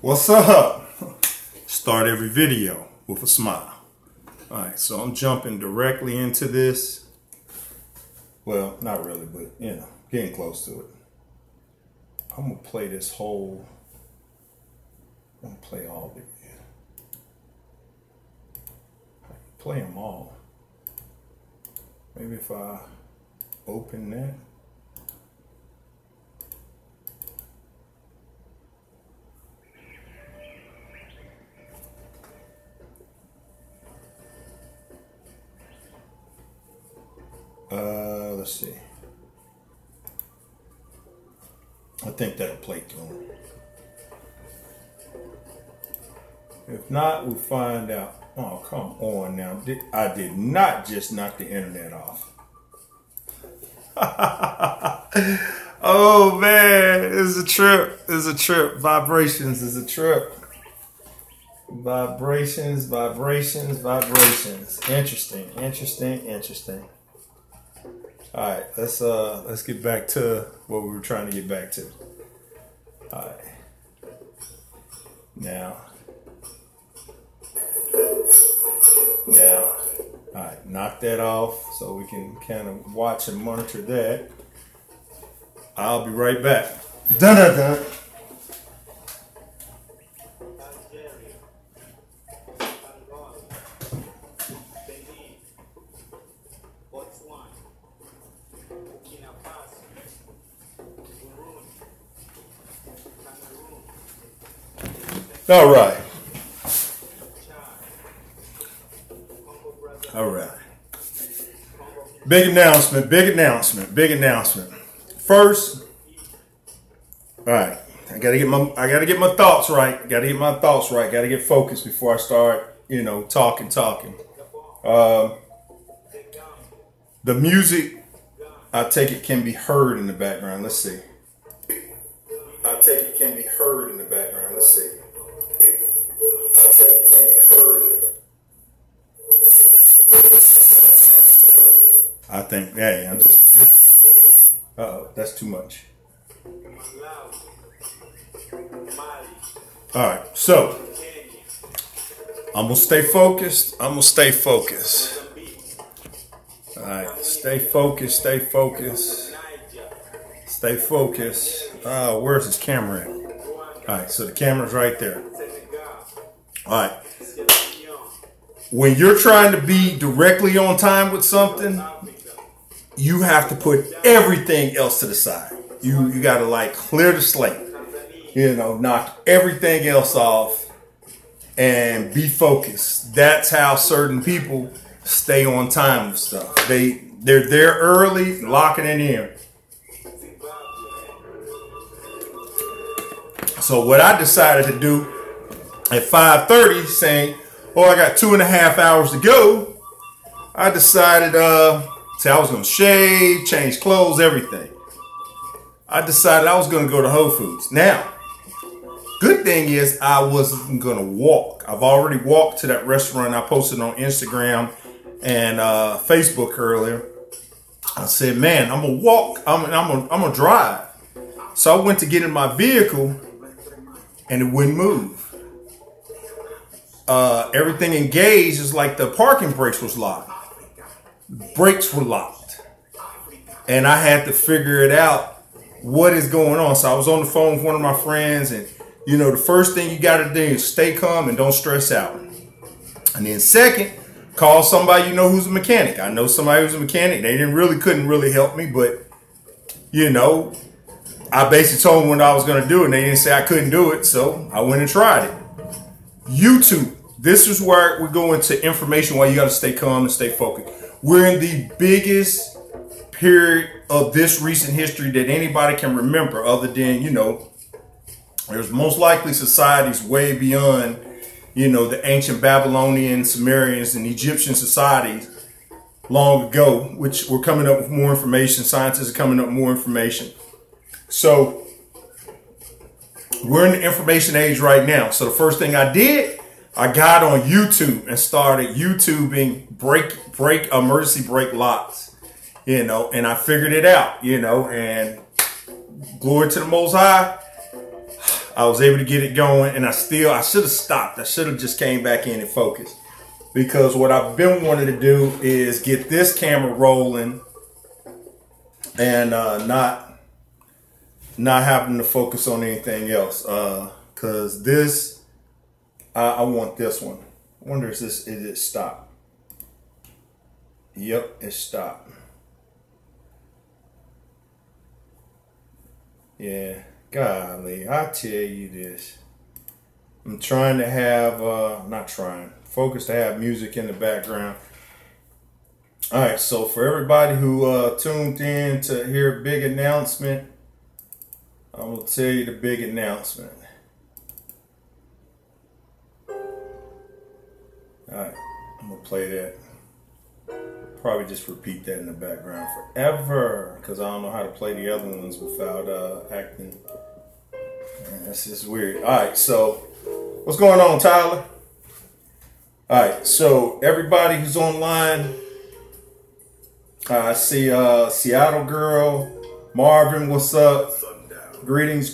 What's up? Start every video with a smile. Alright, so I'm jumping directly into this. Well, not really, but you know, getting close to it. I'm gonna play this whole, I'm gonna play all of it. Play them all. Maybe if I open that. Let's see. I think that'll play through them. If not, we'll find out. Oh, come on now. I did not just knock the internet off. Oh man, it's a trip. It's a trip. Vibrations is a trip. Vibrations, vibrations, vibrations. Interesting, interesting, interesting. All right, let's get back to what we were trying to get back to. All right. Now, all right, knock that off so we can kind of watch and monitor that. I'll be right back. Dun dun dun. All right. All right. Big announcement, big announcement, big announcement. First, all right, I gotta get my thoughts right. Gotta get focused before I start, talking. The music, I take it, can be heard in the background. Let's see. I take it can be heard in the background. Let's see. I take it can be heard in the background. I think, hey, I'm just, uh-oh, that's too much. All right, so I'm gonna stay focused. All right, stay focused. Where's this camera at? All right, so the camera's right there. All right. When you're trying to be directly on time with something, you have to put everything else to the side. You got to clear the slate, knock everything else off and be focused. That's how certain people stay on time with stuff. They're there early, locking it in. So what I decided to do at 5:30, saying, oh, I got 2.5 hours to go, I decided, I was going to shave, change clothes, everything. I decided I was going to go to Whole Foods. Now, good thing is I wasn't going to walk. I've already walked to that restaurant I posted on Instagram and Facebook earlier. I said, man, I'm going to walk. I'm going to drive. So I went to get in my vehicle and it wouldn't move. Everything engaged is like the parking brakes was locked. Brakes were locked. And I had to figure it out. What is going on? So I was on the phone with one of my friends, and the first thing you got to do is stay calm and don't stress out. And then second, call somebody who's a mechanic. I know somebody who's a mechanic. They couldn't really help me, but I basically told them what I was going to do, and they didn't say I couldn't do it, so I went and tried it. YouTube. This is where we go into information why you got to stay calm and stay focused. We're in the biggest period of this recent history that anybody can remember, other than, there's most likely societies way beyond, the ancient Babylonian, Sumerians, and Egyptian societies long ago, which were coming up with more information. Scientists are coming up with more information. So we're in the information age right now. So the first thing I did, I got on YouTube and started YouTubing emergency brake locks, and I figured it out, and glory to the Most High. I was able to get it going, and I should have stopped. I should have just came back in and focused, because what I've been wanting to do is get this camera rolling and not having to focus on anything else. Cause this, I want this one. I wonder is it stopped? Yep, it stopped. Yeah, golly, I tell you this. I'm trying to have, focus to have music in the background. All right, so for everybody who tuned in to hear a big announcement, I'm gonna tell you the big announcement. All right, I'm gonna play that. Probably just repeat that in the background forever, because I don't know how to play the other ones without acting. Man, that's just weird. All right, so what's going on, Tyler? All right, so everybody who's online, I see Seattle Girl, Marvin, what's up? Greetings.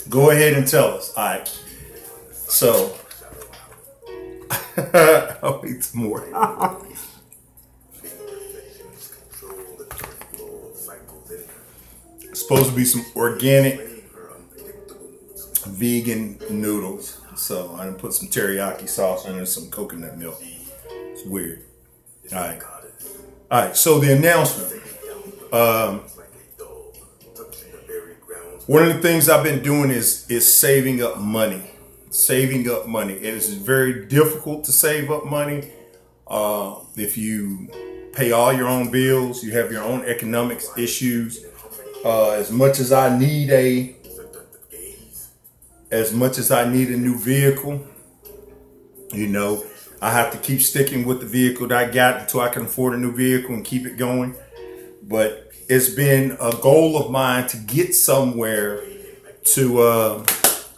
Go ahead and tell us. All right, so I'll eat some more. Supposed to be some organic vegan noodles, so I done put some teriyaki sauce in and some coconut milk. It's weird. All right, so the announcement. One of the things I've been doing is saving up money. It is very difficult to save up money. If you pay all your own bills, you have your own economics issues. As much as I need a new vehicle, you know, I have to keep sticking with the vehicle that I got until I can afford a new vehicle and keep it going. But it's been a goal of mine to get somewhere to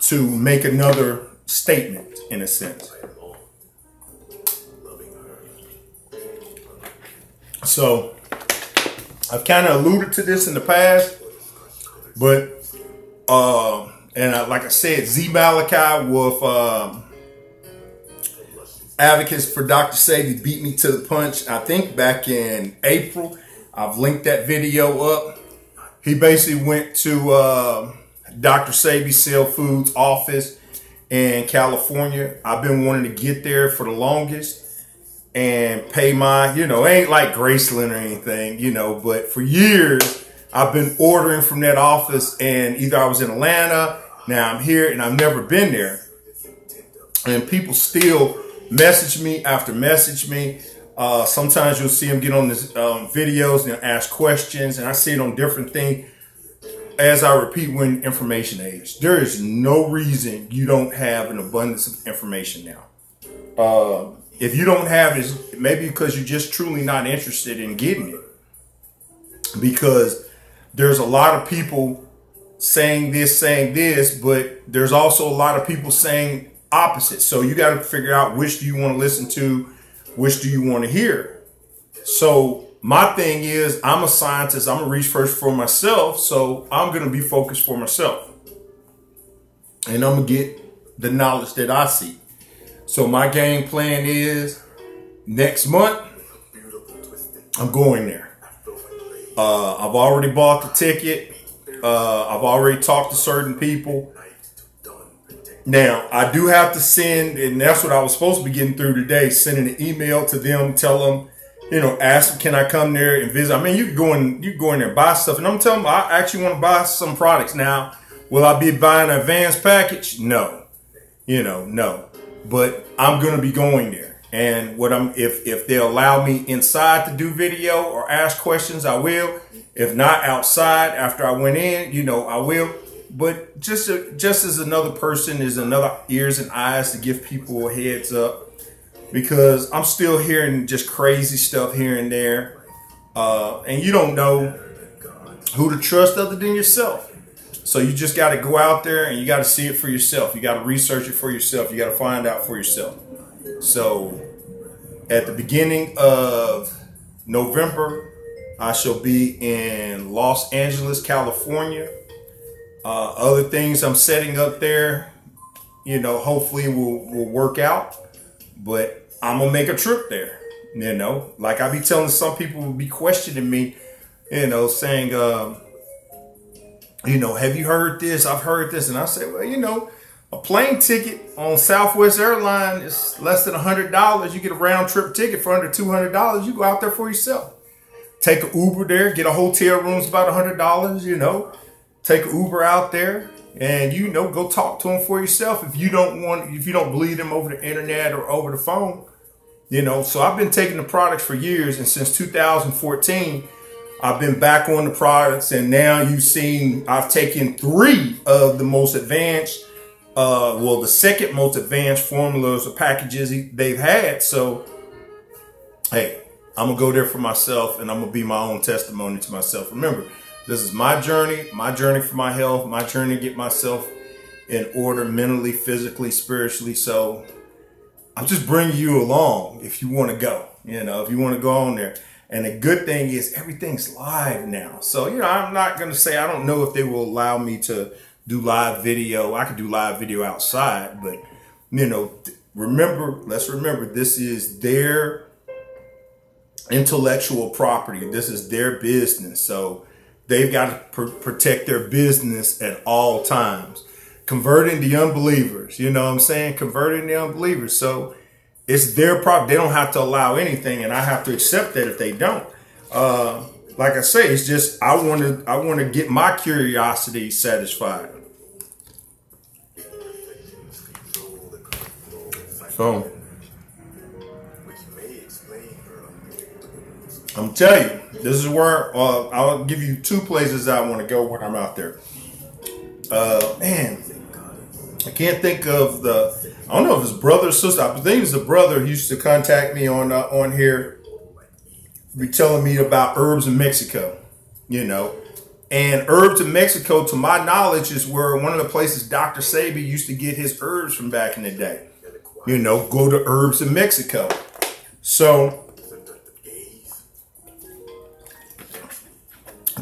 make another statement, in a sense. So I've kind of alluded to this in the past, but like I said, Z Malachi with Advocates for Dr. Sebi beat me to the punch. I think back in April. I've linked that video up. He basically went to Dr. Sebi Cell Foods office in California. I've been wanting to get there for the longest and pay my, it ain't like Graceland or anything, but for years I've been ordering from that office, and either I was in Atlanta, now I'm here, and I've never been there. And people still message me after message me. Sometimes you'll see them get on this videos and ask questions, and I see it on different things. As I repeat, we're in information age. There is no reason you don't have an abundance of information now. If you don't have it, maybe because you're just truly not interested in getting it. Because there's a lot of people saying this, but there's also a lot of people saying opposite. So you got to figure out which do you want to listen to, which do you want to hear. So my thing is, I'm a scientist. I'm a researcher for myself. So I'm going to be focused for myself. And I'm going to get the knowledge that I see. So my game plan is next month, I'm going there. I've already bought the ticket. I've already talked to certain people. Now, I do have to send, and that's what I was supposed to be getting through today, sending an email to them, tell them, ask them, can I come there and visit? I mean, you can go in there and buy stuff. And I'm telling them, I actually want to buy some products. Now, will I be buying an advanced package? No. No. But I'm going to be going there. And if they allow me inside to do video or ask questions, I will. If not outside, after I went in, I will. But just as another person, is another ears and eyes to give people a heads up, because I'm still hearing just crazy stuff here and there. And you don't know who to trust other than yourself. So you just got to go out there and you got to see it for yourself. You got to research it for yourself. You got to find out for yourself. So at the beginning of November, I shall be in Los Angeles, California. Other things I'm setting up there, you know, hopefully will work out. But I'm gonna make a trip there. You know, like I be telling some people will be questioning me, you know, saying, you know, have you heard this? I've heard this, and I say, well, you know, a plane ticket on Southwest Airlines is less than $100. You get a round trip ticket for under $200. You go out there for yourself. Take an Uber there, get a hotel room, it's about $100, you know. Take an Uber out there and, you know, go talk to them for yourself. If you don't believe them over the internet or over the phone, you know. So I've been taking the products for years, and since 2014, I've been back on the products, and now you've seen I've taken 3 of the most advanced, the second most advanced formulas or packages they've had. So, hey, I'm going to go there for myself, and I'm going to be my own testimony to myself. Remember, this is my journey for my health, my journey to get myself in order mentally, physically, spiritually. So I'm just bringing you along if you want to go, you know, if you want to go on there. And the good thing is everything's live now. So, you know, I'm not going to say, I don't know if they will allow me to do live video. I could do live video outside, but, you know, let's remember, this is their intellectual property. This is their business. So they've got to protect their business at all times. Converting the unbelievers, you know what I'm saying? Converting the unbelievers. So it's their property. They don't have to allow anything, and I have to accept that if they don't. Like I say, it's just I want to get my curiosity satisfied. So I'm telling you, this is where I'll give you 2 places I want to go when I'm out there. Man, I can't think of I don't know if it's brother or sister. I think it's a brother who used to contact me on here, be telling me about herbs in Mexico, you know. And herbs in Mexico, to my knowledge, is where one of the places Dr. Sebi used to get his herbs from back in the day. You know, go to herbs in Mexico. So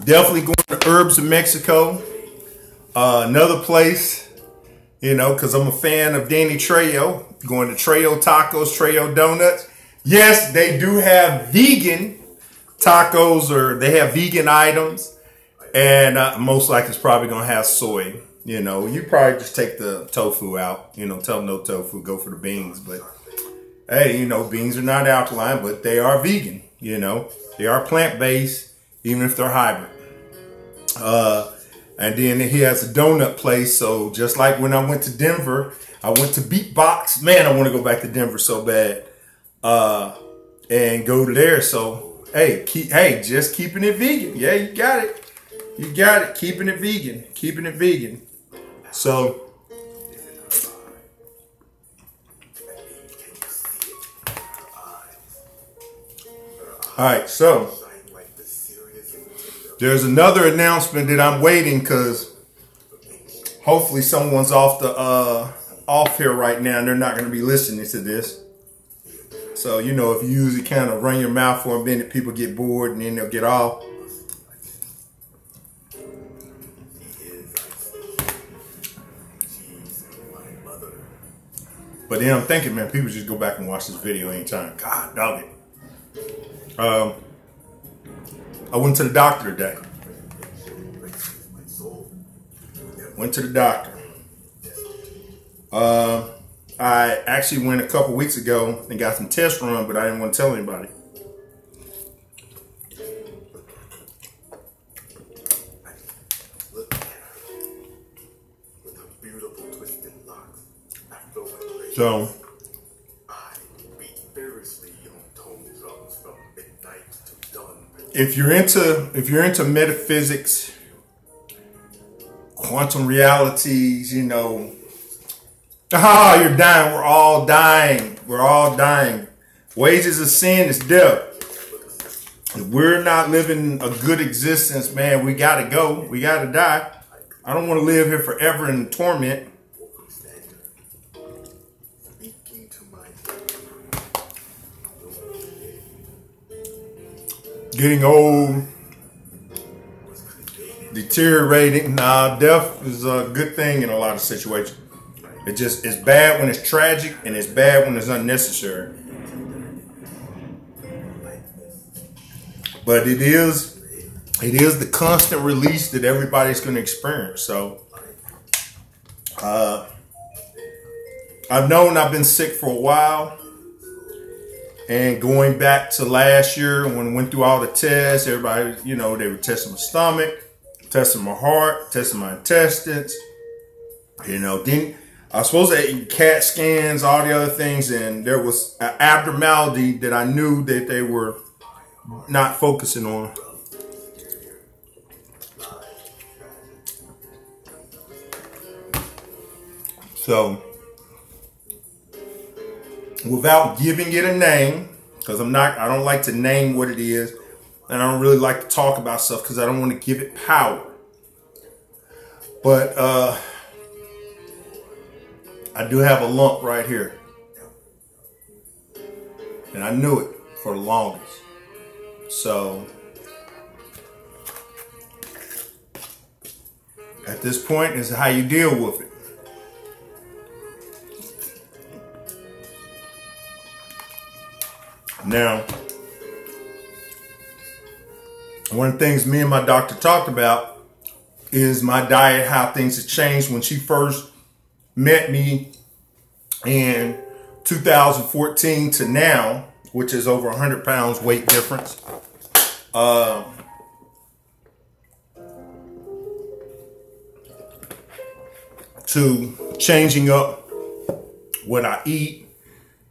definitely going to herbs in Mexico. Another place, you know, because I'm a fan of Danny Trejo, going to Trejo Tacos, Trejo Donuts. Yes, they do have vegan tacos, or they have vegan items. And most likely it's probably going to have soy. You know, you probably just take the tofu out. You know, tell them no tofu, go for the beans. But, hey, you know, beans are not alkaline, but they are vegan. You know, they are plant-based, even if they're hybrid. And then he has a donut place. So just like when I went to Denver, I went to Beatbox. Man, I want to go back to Denver so bad. And go to there. So, hey, just keeping it vegan. Yeah, you got it. You got it. Keeping it vegan. Keeping it vegan. So, all right. So, there's another announcement that I'm waiting, because hopefully someone's off here right now and they're not going to be listening to this. So, you know, if you usually kind of run your mouth for a minute, people get bored and then they'll get off. But then I'm thinking, man, people just go back and watch this video anytime. God, dog it. I went to the doctor today. Went to the doctor. I actually went a couple weeks ago and got some tests run, but I didn't want to tell anybody. So, if you're into metaphysics, quantum realities, you know, you're dying. We're all dying. We're all dying. Wages of sin is death. If we're not living a good existence, man, we gotta go. We gotta die. I don't want to live here forever in torment. Getting old, deteriorating. Nah, death is a good thing in a lot of situations. It's bad when it's tragic, and it's bad when it's unnecessary. But it is the constant release that everybody's going to experience. So I've known I've been sick for a while, and going back to last year when I went through all the tests, everybody, they were testing my stomach, testing my heart, testing my intestines, then I was supposed to eat CAT scans, all the other things, and there was an abnormality that I knew that they were not focusing on. So, without giving it a name, because I don't like to name what it is, and I don't really like to talk about stuff because I don't want to give it power. But I do have a lump right here. And I knew it for the longest. So at this point is how you deal with it. Now, one of the things me and my doctor talked about is my diet, how things have changed. When she first met me in 2014 to now, which is over 100 pounds weight difference. To changing up what I eat,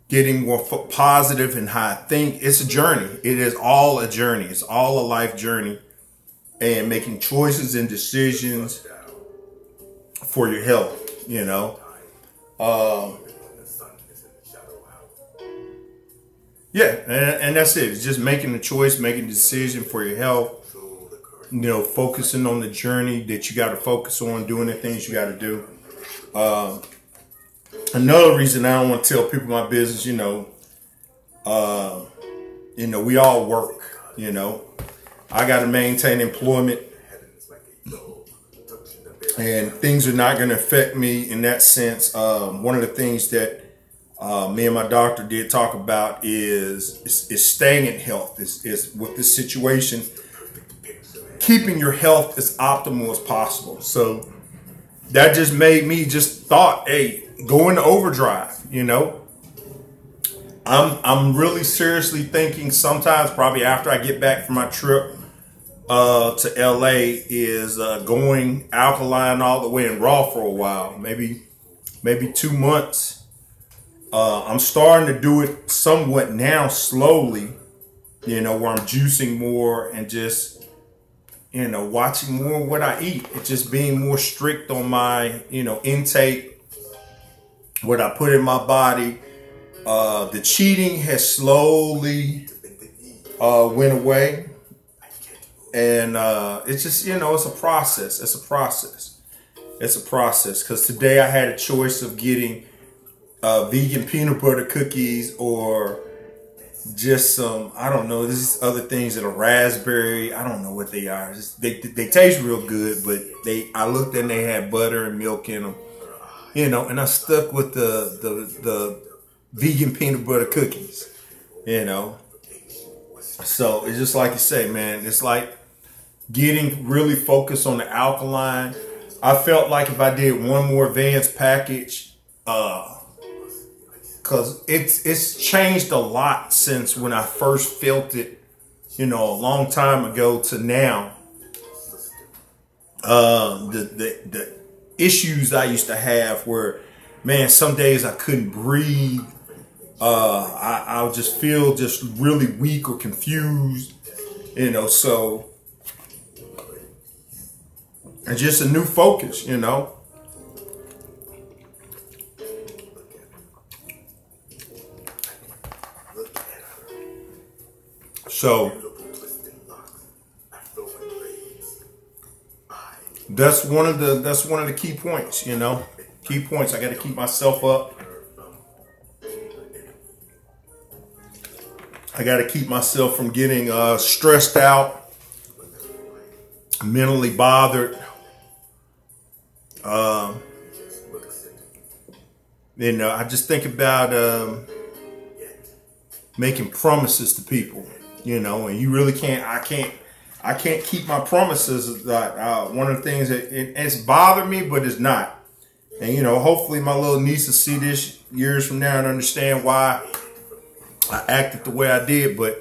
getting more positive in how I think. It's a journey. It is all a journey. It's all a life journey, and making choices and decisions for your health, Yeah, and that's it. It's just making a choice, making a decision for your health, focusing on the journey that you got to focus on, doing the things you got to do. Another reason I don't want to tell people my business, we all work, I got to maintain employment, and things are not going to affect me in that sense. One of the things that me and my doctor did talk about is staying in health. Is with this situation, keeping your health as optimal as possible. So that just made me just thought, hey, go into overdrive. I'm really seriously thinking sometimes, probably after I get back from my trip to LA, is going alkaline all the way and raw for a while, maybe 2 months. I'm starting to do it somewhat now, slowly, where I'm juicing more and just, watching more what I eat. It's just being more strict on my, intake, what I put in my body. The cheating has slowly went away. And it's just, it's a process. It's a process. Because today I had a choice of getting vegan peanut butter cookies or just some, I don't know, these other things that are raspberry. I don't know what they are. They taste real good, but I looked and they had butter and milk in them, and I stuck with the vegan peanut butter cookies, So it's just like you say, man, it's like getting really focused on the alkaline. I felt like if I did one more advanced package, because it's changed a lot since when I first felt it, a long time ago to now. The issues I used to have were, man, some days I couldn't breathe. I would just feel just really weak or confused, so and just a new focus, So that's one of the key points, Key points. I got to keep myself up. I got to keep myself from getting stressed out. mentally bothered. I just think about making promises to people, and you really can't. I can't keep my promises. One of the things that it's bothered me, but it's not. And hopefully my little niece will see this years from now and understand why I acted the way I did. But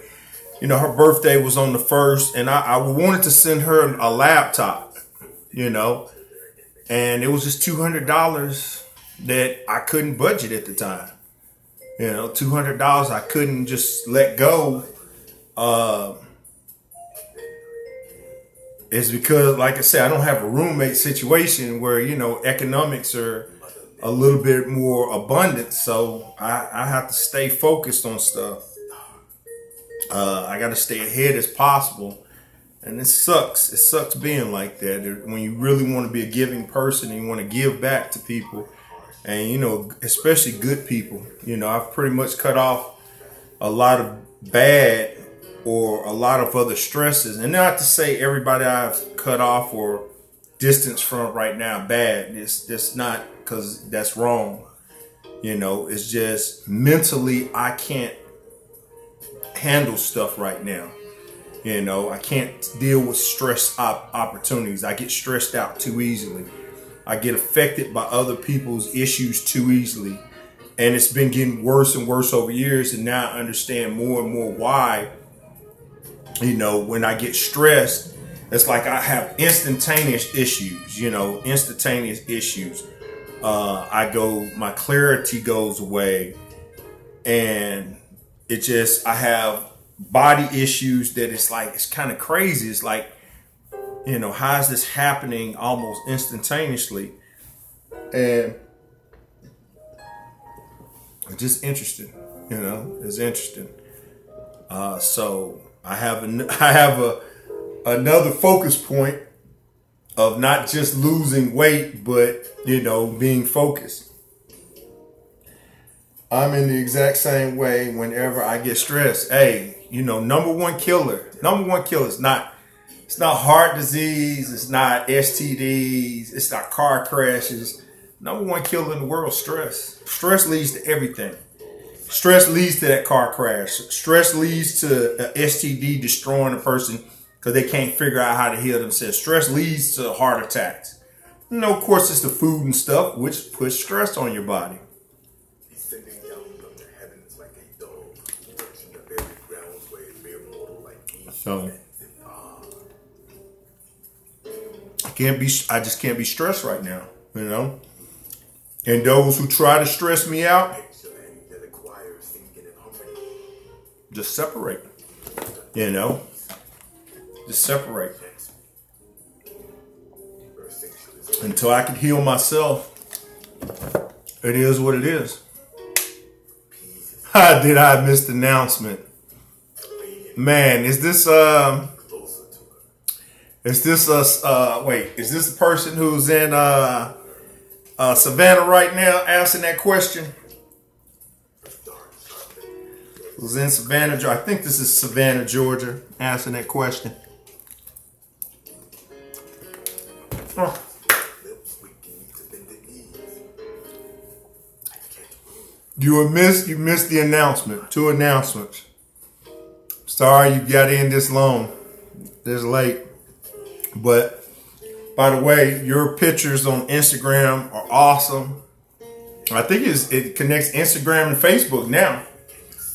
her birthday was on the 1st, and I wanted to send her a laptop, and it was just $200 that I couldn't budget at the time. $200 I couldn't just let go. It's because, like I said, I don't have a roommate situation where, economics are a little bit more abundant. So I have to stay focused on stuff. I got to stay ahead as possible. And it sucks. It sucks being like that. When you really want to be a giving person and you want to give back to people. And, especially good people. I've pretty much cut off a lot of bad or a lot of other stresses. And not to say everybody I've cut off or distanced from right now bad. It's just not, because that's wrong. It's just mentally I can't handle stuff right now. I can't deal with stress opportunities. I get stressed out too easily. I get affected by other people's issues too easily. And it's been getting worse and worse over years. And now I understand more and more why. When I get stressed, it's like I have instantaneous issues, my clarity goes away, and I have body issues that it's kind of crazy. It's like, how is this happening almost instantaneously? And it's just interesting, it's interesting. So I have another focus point of not just losing weight, but, being focused. I'm in the exact same way whenever I get stressed. Hey, number one killer is it's not heart disease. It's not STDs. It's not car crashes. Number one killer in the world, stress. Stress leads to everything. Stress leads to that car crash. Stress leads to STD destroying a person because they can't figure out how to heal themselves. Stress leads to heart attacks. Of course, it's the food and stuff which puts stress on your body. So I just can't be stressed right now, And those who try to stress me out, just separate, just separate until I can heal myself. It is what it is. How did I miss the announcement? Man, is this the person who's in Savannah right now asking that question? Who's in Savannah, Georgia? I think this is Savannah, Georgia, asking that question. Oh. You missed the announcement. 2 announcements. Sorry you got in this late. But by the way, your pictures on Instagram are awesome. I think it connects Instagram and Facebook now.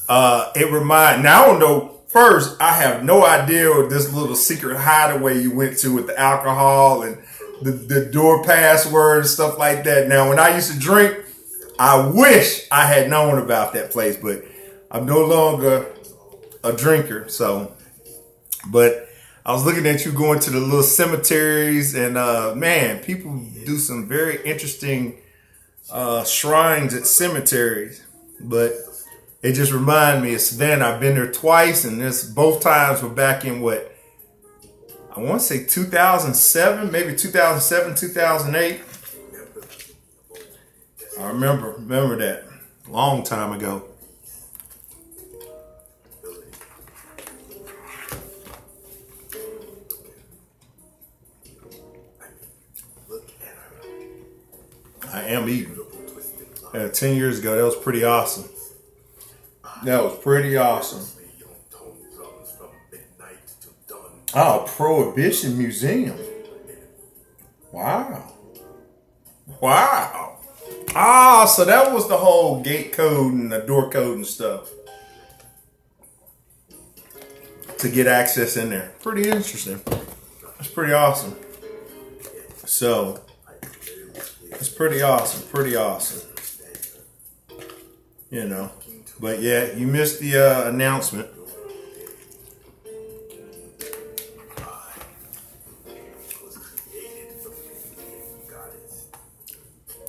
Now I don't know. First, I have no idea what this little secret hideaway you went to with the alcohol and the door password and stuff like that. Now, when I used to drink, I wish I had known about that place, but I'm no longer a drinker. So, but I was looking at you going to the little cemeteries, and man, people do some very interesting shrines at cemeteries. But it just reminded me of Savannah. I've been there twice, and both times were back in what I want to say 2007, maybe 2007, 2008. I remember that long time ago. I am even. 10 years ago, that was pretty awesome. That was pretty awesome. Oh, Prohibition Museum. Wow. Wow. Ah, so that was the whole gate code and the door code and stuff to get access in there. Pretty interesting. That's pretty awesome. So, it's pretty awesome. Pretty awesome. You know. But yeah, you missed the announcement.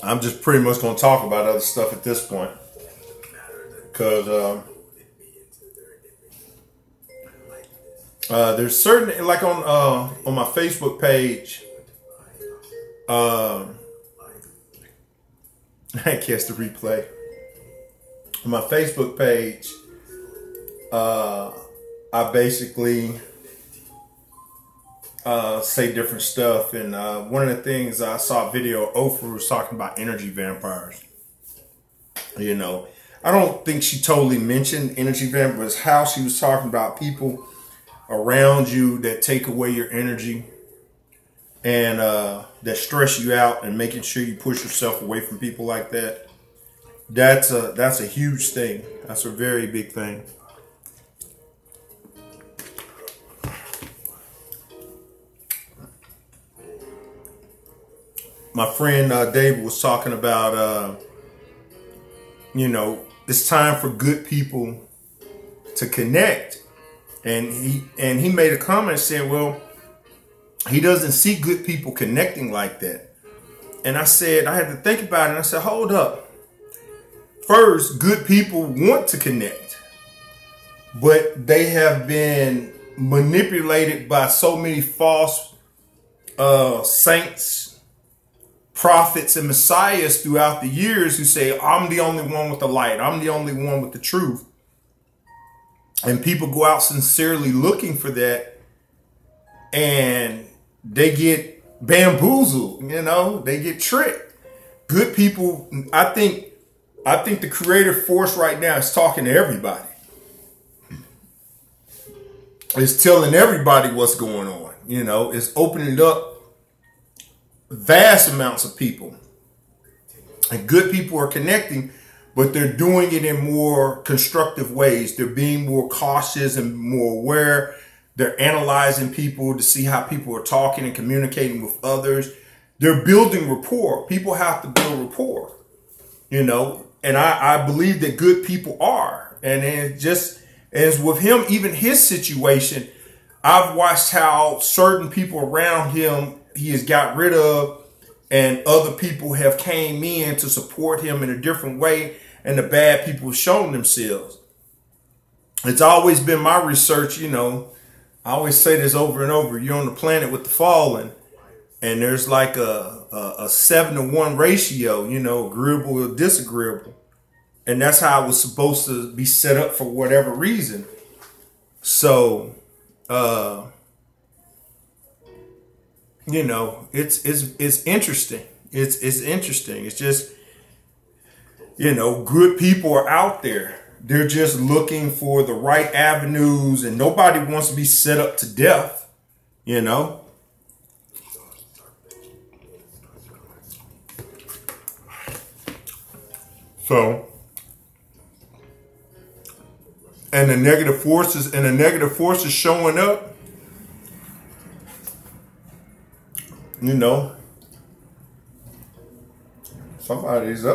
I'm just pretty much going to talk about other stuff at this point. Because there's certain, like on my Facebook page, I catch the replay. On my Facebook page, I basically say different stuff, and one of the things I saw a video of Oprah was talking about energy vampires. You know, I don't think she totally mentioned energy vampires, how she was talking about people around you that take away your energy and that stress you out, and making sure you push yourself away from people like that. That's a huge thing. That's a very big thing. My friend David was talking about, you know, it's time for good people to connect. And he made a comment saying, well, he doesn't see good people connecting like that. And I said, I had to think about it. And I said, hold up. First, good people want to connect, but they have been manipulated by so many false saints, prophets, and messiahs throughout the years who say, I'm the only one with the light. I'm the only one with the truth. And people go out sincerely looking for that, and they get bamboozled, you know, they get tricked. Good people, I think the creative force right now is talking to everybody. It's telling everybody what's going on. You know, it's opening up vast amounts of people. And good people are connecting, but they're doing it in more constructive ways. They're being more cautious and more aware. They're analyzing people to see how people are talking and communicating with others. They're building rapport. People have to build rapport, you know. And I believe that good people are. And it just as with him, even his situation, I've watched how certain people around him he has got rid of, and other people have came in to support him in a different way, and the bad people have shown themselves. It's always been my research, you know, I always say this over and over, you're on the planet with the fallen, and there's like a 7-to-1 ratio, you know, agreeable or disagreeable. And that's how it was supposed to be set up for whatever reason. So, you know, it's interesting. It's interesting. It's just, you know, good people are out there. They're just looking for the right avenues, and nobody wants to be set up to death, you know. So, and the negative forces showing up, you know, somebody's, I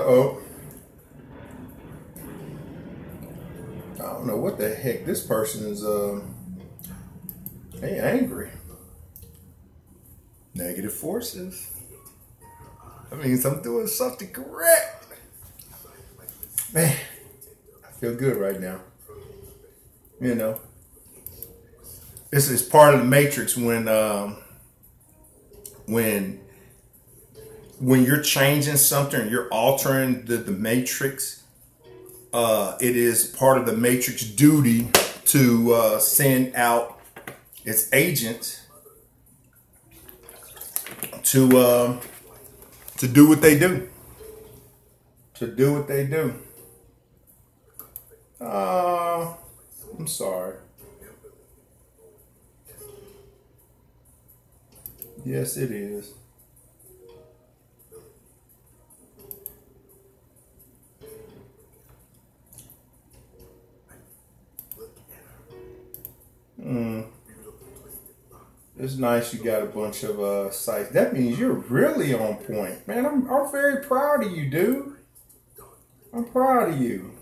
don't know what the heck this person is, they angry. Negative forces. That means I'm doing something correct. Man, I feel good right now. You know, this is part of the matrix when you're changing something, you're altering the matrix. It is part of the matrix duty to send out its agents to do what they do. to do what they do. I'm sorry. Yes, it is. It's nice you got a bunch of sites. That means you're really on point. Man, I'm very proud of you, dude. I'm proud of you.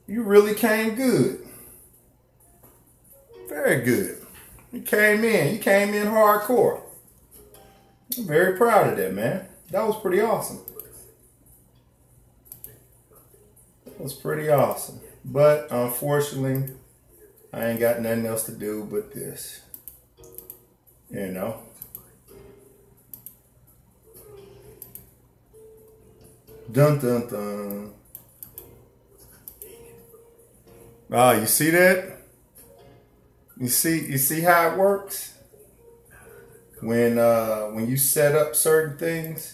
You really came good. Very good. You came in hardcore. I'm very proud of that, man. That was pretty awesome. That was pretty awesome. But unfortunately, I ain't got nothing else to do but this. You know? Dun dun dun. Oh, you see that? You see how it works? When you set up certain things.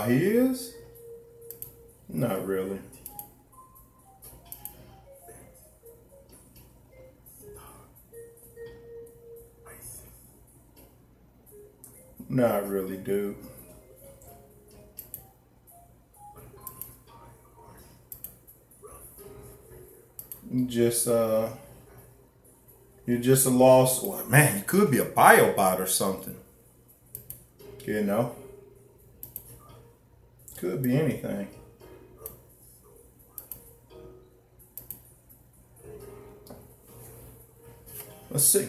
He is? Not really. Not really, dude. You're just a lost one. Man, you could be a biobot or something. You know? Could be anything. Let's see.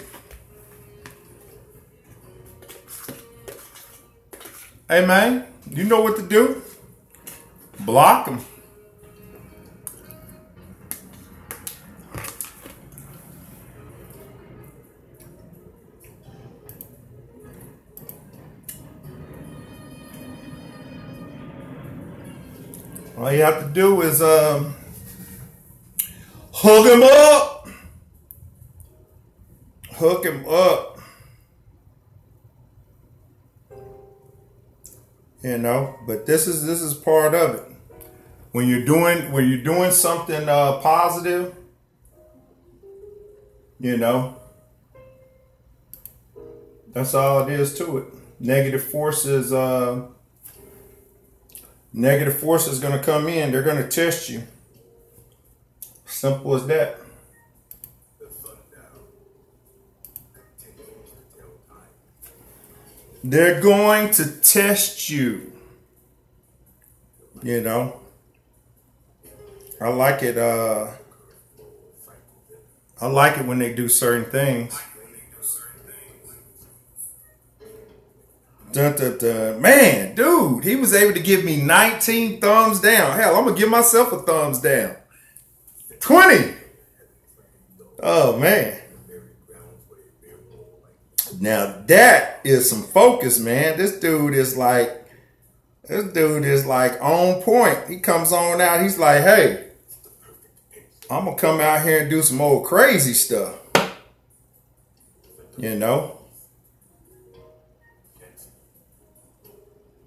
Hey, man, you know what to do. Block them. All you have to do is hook him up. Hook him up. You know, but this is part of it. When you're doing something positive, you know, that's all it is to it. Negative forces going to come in. They're going to test you. Simple as that. They're going to test you. You know. I like it when they do certain things. Dun, dun, dun. Man, dude, he was able to give me 19 thumbs down. Hell, I'm going to give myself a thumbs down. 20. Oh, man. Now, that is some focus, man. This dude is like on point. He comes on out. He's like, hey, I'm going to come out here and do some old crazy stuff. You know?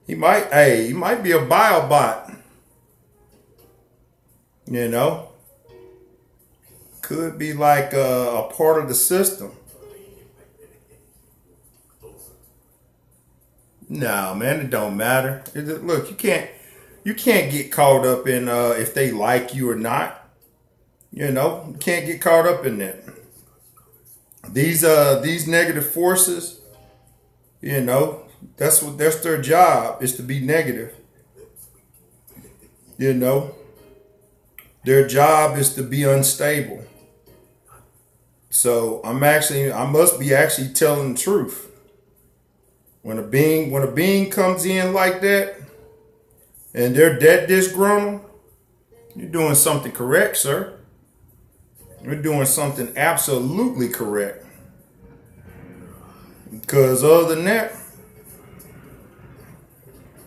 He might be a biobot. You know? Could be like a part of the system. No, man, it don't matter. Look, you can't get caught up in if they like you or not. You know, you can't get caught up in that. These negative forces, you know, that's their job, is to be negative. You know, their job is to be unstable. So I must be actually telling the truth. When a being comes in like that, and they're that disgruntled, you're doing something correct, sir. You're doing something absolutely correct. Because other than that,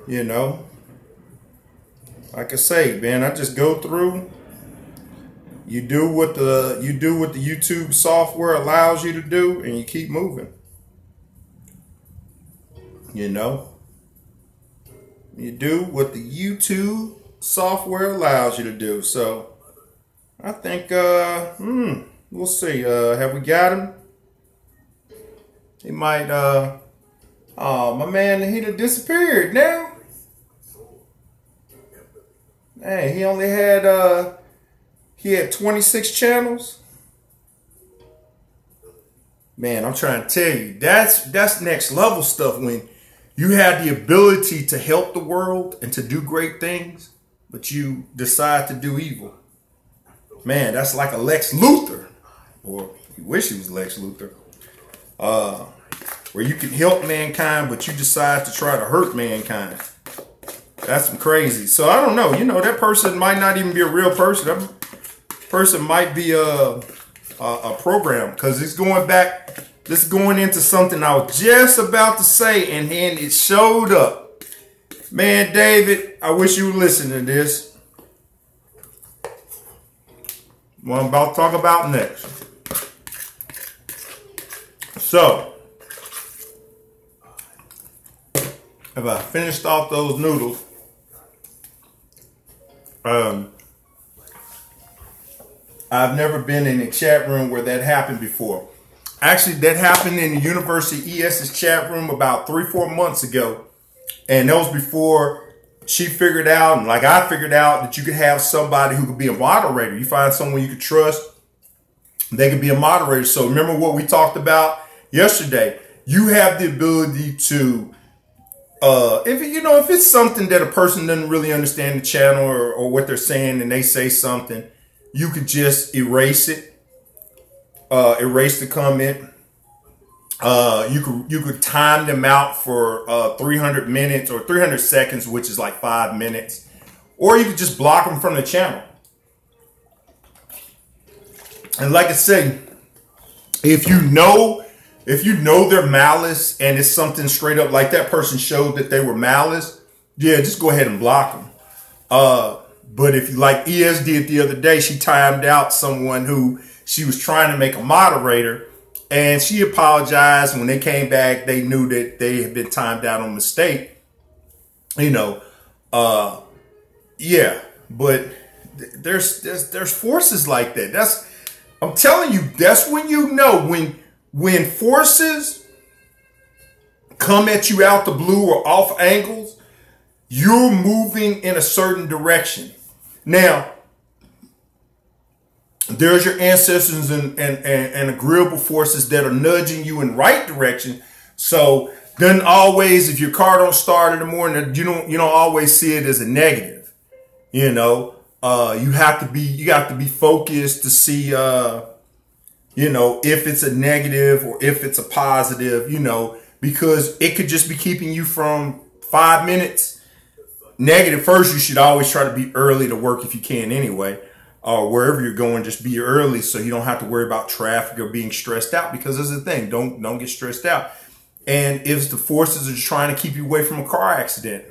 you know, like I say, man, I just go through. You do what the YouTube software allows you to do, and you keep moving. You know, you do what the YouTube software allows you to do. So I think we'll see. Have we got him? He might oh, my man, he done disappeared now. Man, he only had 26 channels. Man, I'm trying to tell you, that's next level stuff when you have the ability to help the world and to do great things, but you decide to do evil. Man, that's like a Lex Luthor. Or you wish he was Lex Luthor. Where you can help mankind, but you decide to try to hurt mankind. That's some crazy. So I don't know. You know, that person might not even be a real person. That person might be a program, because it's going back. This is going into something I was just about to say, and then it showed up. Man, David, I wish you would listen to this. What I'm about to talk about next. So, if I finished off those noodles, I've never been in a chat room where that happened before. Actually, that happened in the University ES's chat room about 3-4 months ago. And that was before she figured out, and like I figured out, that you could have somebody who could be a moderator. You find someone you could trust, they could be a moderator. So remember what we talked about yesterday. You have the ability to, if it's something that a person doesn't really understand the channel or what they're saying, and they say something, you could just erase it. Erase the comment. You could time them out for 300 minutes or 300 seconds, which is like 5 minutes, or you could just block them from the channel. And like I say, if you know their malice and it's something straight up like that person showed that they were malice, yeah, just go ahead and block them. But if you, like ES did the other day, she timed out someone who she was trying to make a moderator, and she apologized. When they came back, they knew that they had been timed out on mistake. Yeah, but there's forces like that. I'm telling you, that's when you know when forces come at you out the blue or off angles, you're moving in a certain direction. Now, there's your ancestors and agreeable forces that are nudging you in right direction. So then always, if your car don't start in the morning, you don't always see it as a negative. You know, you have to be focused to see, if it's a negative or if it's a positive, because it could just be keeping you from 5 minutes negative. First, you should always try to be early to work if you can anyway. Or wherever you're going, just be early so you don't have to worry about traffic or being stressed out, because that's the thing. Don't get stressed out. And if the forces are just trying to keep you away from a car accident,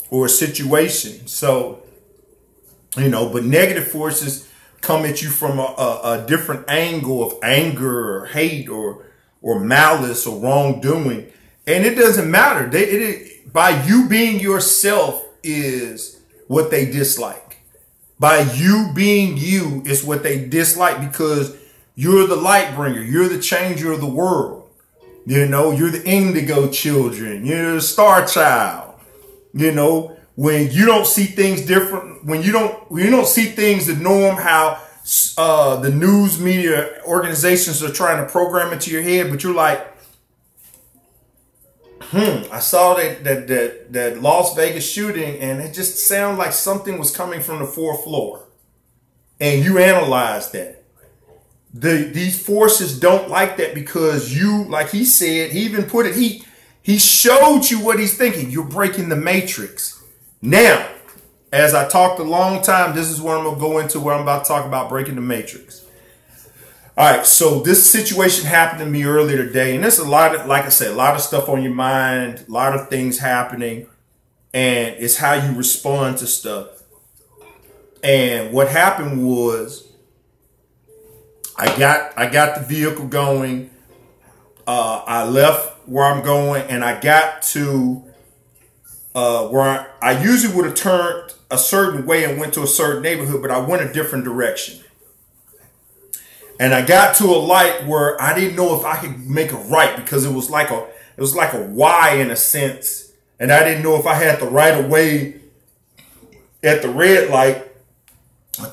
or a situation. So, but negative forces come at you from a different angle of anger or hate or malice or wrongdoing. And it doesn't matter. By you being yourself is what they dislike. By you being you is what they dislike, because you're the light bringer. You're the changer of the world. You're the indigo children. You're the star child. When you don't see things different, when you don't see things the norm, how the news media organizations are trying to program into your head, but you're like, I saw that Las Vegas shooting, and it just sounded like something was coming from the 4th floor. And you analyze that. These forces don't like that, because you, like he said, he even put it, he showed you what he's thinking. You're breaking the matrix. Now, as I talked a long time, this is what I'm going to go into, where I'm about to talk about breaking the matrix. All right, so this situation happened to me earlier today, and there's a lot of, like I said, a lot of stuff on your mind, a lot of things happening. and it's how you respond to stuff. And what happened was I got the vehicle going. I left where I'm going, and I got to where I usually would have turned a certain way and went to a certain neighborhood, but I went a different direction. And I got to a light where I didn't know if I could make a right, because it was like a Y in a sense, and I didn't know if I had the right of way at the red light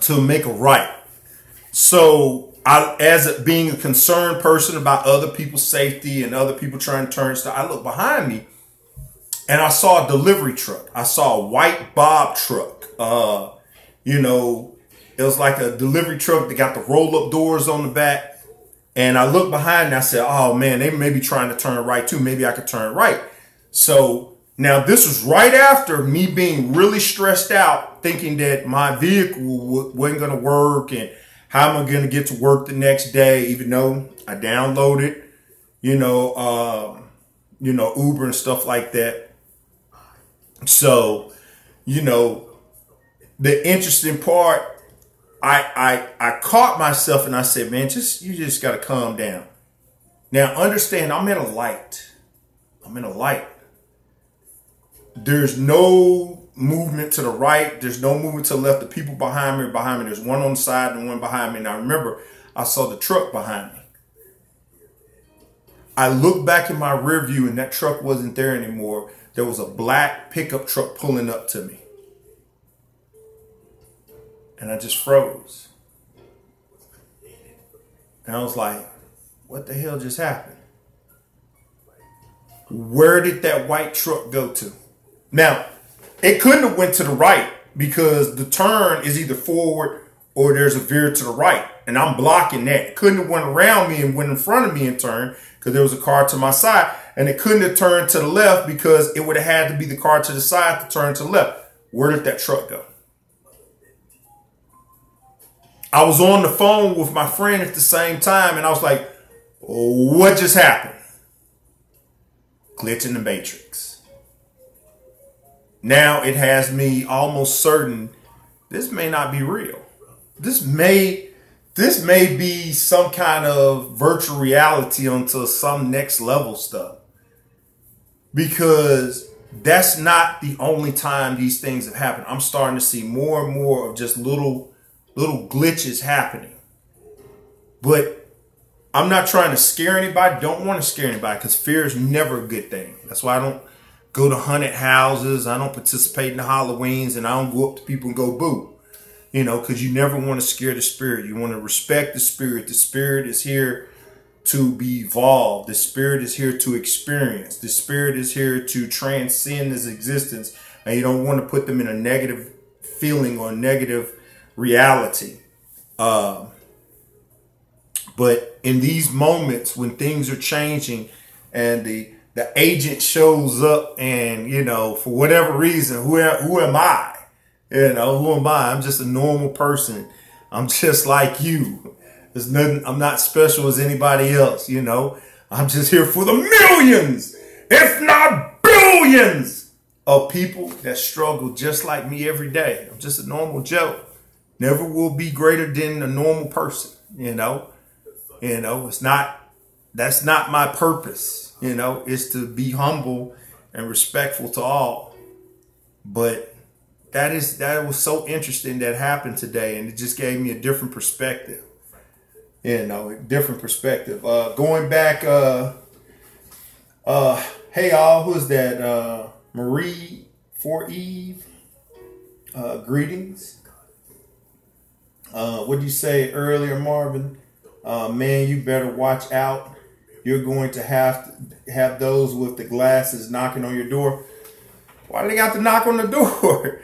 to make a right. So being a concerned person about other people's safety and other people trying to turn stuff, I looked behind me and I saw a delivery truck. I saw a white Bob truck. It was like a delivery truck that got the roll-up doors on the back. And I looked behind and I said, oh man, they may be trying to turn right too. Maybe I could turn right. So now this was right after me being really stressed out, thinking that my vehicle wasn't going to work and how am I going to get to work the next day, even though I downloaded, Uber and stuff like that. So, the interesting part, I caught myself and I said, man, you just got to calm down. Now, understand, I'm in a light. There's no movement to the right. There's no movement to the left. The people behind me. There's one on the side and one behind me. And I remember I saw the truck behind me. I looked back in my rear view and that truck wasn't there anymore. There was a black pickup truck pulling up to me. And I just froze. And I was like, what the hell just happened? Where did that white truck go to? Now, it couldn't have went to the right because the turn is either forward or there's a veer to the right. And I'm blocking that. It couldn't have went around me and went in front of me and turned because there was a car to my side. And it couldn't have turned to the left because it would have had to be the car to the side to turn to the left. Where did that truck go? I was on the phone with my friend at the same time and I was like, what just happened? Glitch in the matrix. Now it has me almost certain this may not be real. This may be some kind of virtual reality onto some next level stuff. Because that's not the only time these things have happened. I'm starting to see more and more of just little glitches happening. But I'm not trying to scare anybody. Don't want to scare anybody because fear is never a good thing. That's why I don't go to haunted houses. I don't participate in the Halloweens and I don't go up to people and go boo. Because you never want to scare the spirit. You want to respect the spirit. The spirit is here to be evolved. The spirit is here to experience. The spirit is here to transcend this existence. And you don't want to put them in a negative feeling or negative reality. But in these moments when things are changing and the agent shows up and, for whatever reason, who am I? Who am I? I'm just a normal person. I'm just like you. There's nothing, I'm not special as anybody else, I'm just here for the millions, if not billions of people that struggle just like me every day. I'm just a normal Joe. Never will be greater than a normal person, that's not my purpose, it's to be humble and respectful to all. But that was so interesting that happened today. And it just gave me a different perspective, a different perspective. Going back, hey all, who's that? Marie for Eve, greetings. What did you say earlier, Marvin? Man, you better watch out. You're going to have those with the glasses knocking on your door. Why do they got to knock on the door?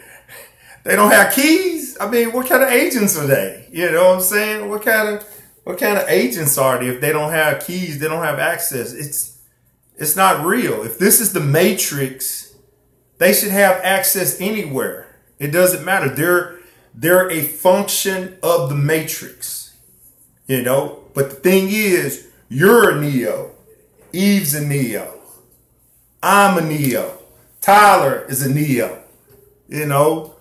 They don't have keys. I mean, what kind of agents are they? You know what I'm saying? What kind of agents are they? If they don't have keys, they don't have access. It's not real. If this is the Matrix, they should have access anywhere. It doesn't matter. They're a function of the Matrix, But the thing is, you're a Neo. Eve's a Neo. I'm a Neo. Tyler is a Neo. You know,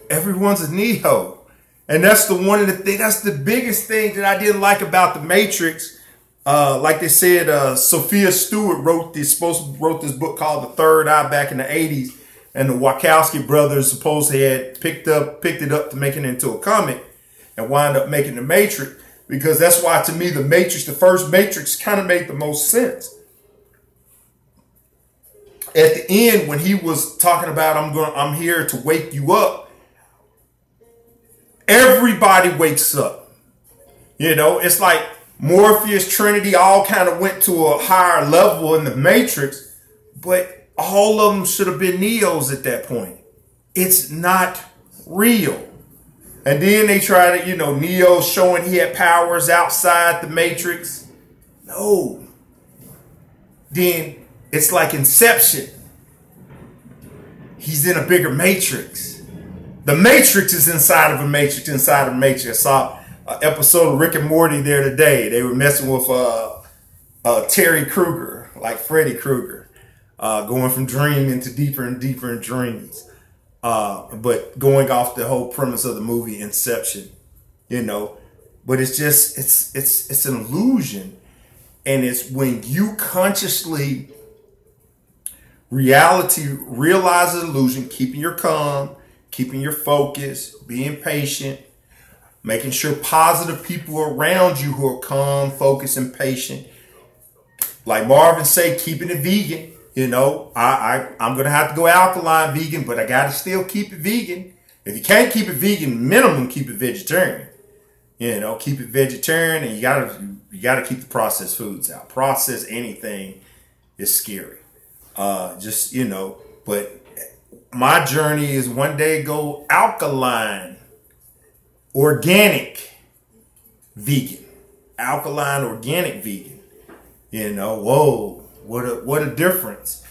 everyone's a Neo. And that's that's the biggest thing that I didn't like about The Matrix. Like they said, Sophia Stewart wrote this book called The Third Eye back in the 80s. And the Wachowski brothers supposedly had picked it up to make it into a comic and wind up making The Matrix. Because that's why, to me, The Matrix, the first Matrix, kind of made the most sense. At the end, when he was talking about, I'm here to wake you up, everybody wakes up. You know, it's like Morpheus, Trinity, all kind of went to a higher level in The Matrix, but all of them should have been Neos at that point. It's not real. And then they try to, Neo showing he had powers outside the Matrix. No. Then it's like Inception. He's in a bigger Matrix. The Matrix is inside of a Matrix, inside of a Matrix. I saw an episode of Rick and Morty there today. They were messing with Terry Kruger, like Freddy Krueger, going from dream into deeper and deeper in dreams. But going off the whole premise of the movie Inception, but it's just, it's an illusion. And it's when you consciously realize the illusion, keeping your calm, keeping your focus, being patient, making sure positive people around you who are calm, focused, and patient. Like Marvin say, keeping it vegan. I'm going to have to go alkaline vegan, but I got to still keep it vegan. If you can't keep it vegan, minimum keep it vegetarian. Keep it vegetarian, and you got to keep the processed foods out. Process anything is scary. But my journey is one day go alkaline, organic, vegan. Alkaline, organic, vegan. Whoa. What a difference.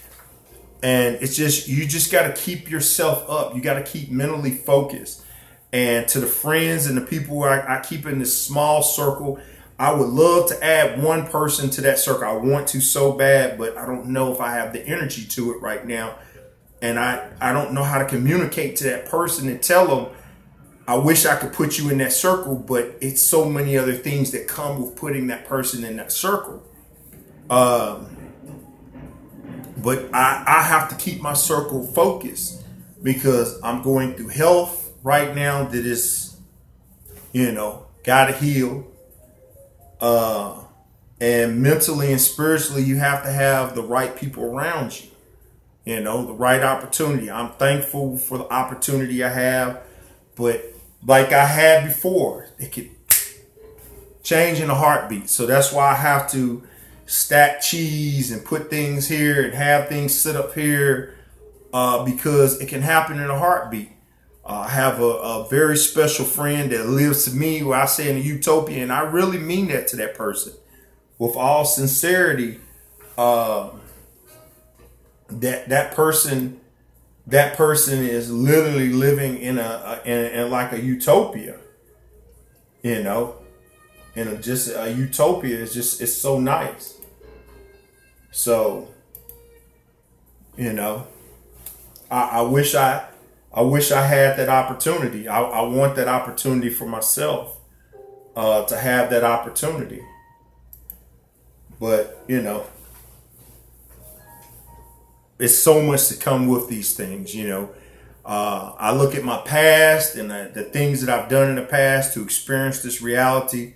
And it's just, you just got to keep yourself up. You got to keep mentally focused. And to the friends and the people I keep in this small circle, I would love to add one person to that circle. I want to so bad, but I don't know if I have the energy to it right now. And I don't know how to communicate to that person and tell them, I wish I could put you in that circle, but it's so many other things that come with putting that person in that circle. But I have to keep my circle focused because I'm going through health right now that is, got to heal. And mentally and spiritually, you have to have the right people around you, the right opportunity. I'm thankful for the opportunity I have, but like I had before, it could change in a heartbeat. So that's why I have to stack cheese and put things here and have things sit up here because it can happen in a heartbeat. I have a very special friend that lives to me, where I say in a utopia, and I really mean that to that person with all sincerity. That person is literally living in like a utopia, and just a utopia is just, it's so nice. So, I wish I had that opportunity. I want that opportunity for myself, to have that opportunity. But, it's so much to come with these things, I look at my past and the things that I've done in the past to experience this reality,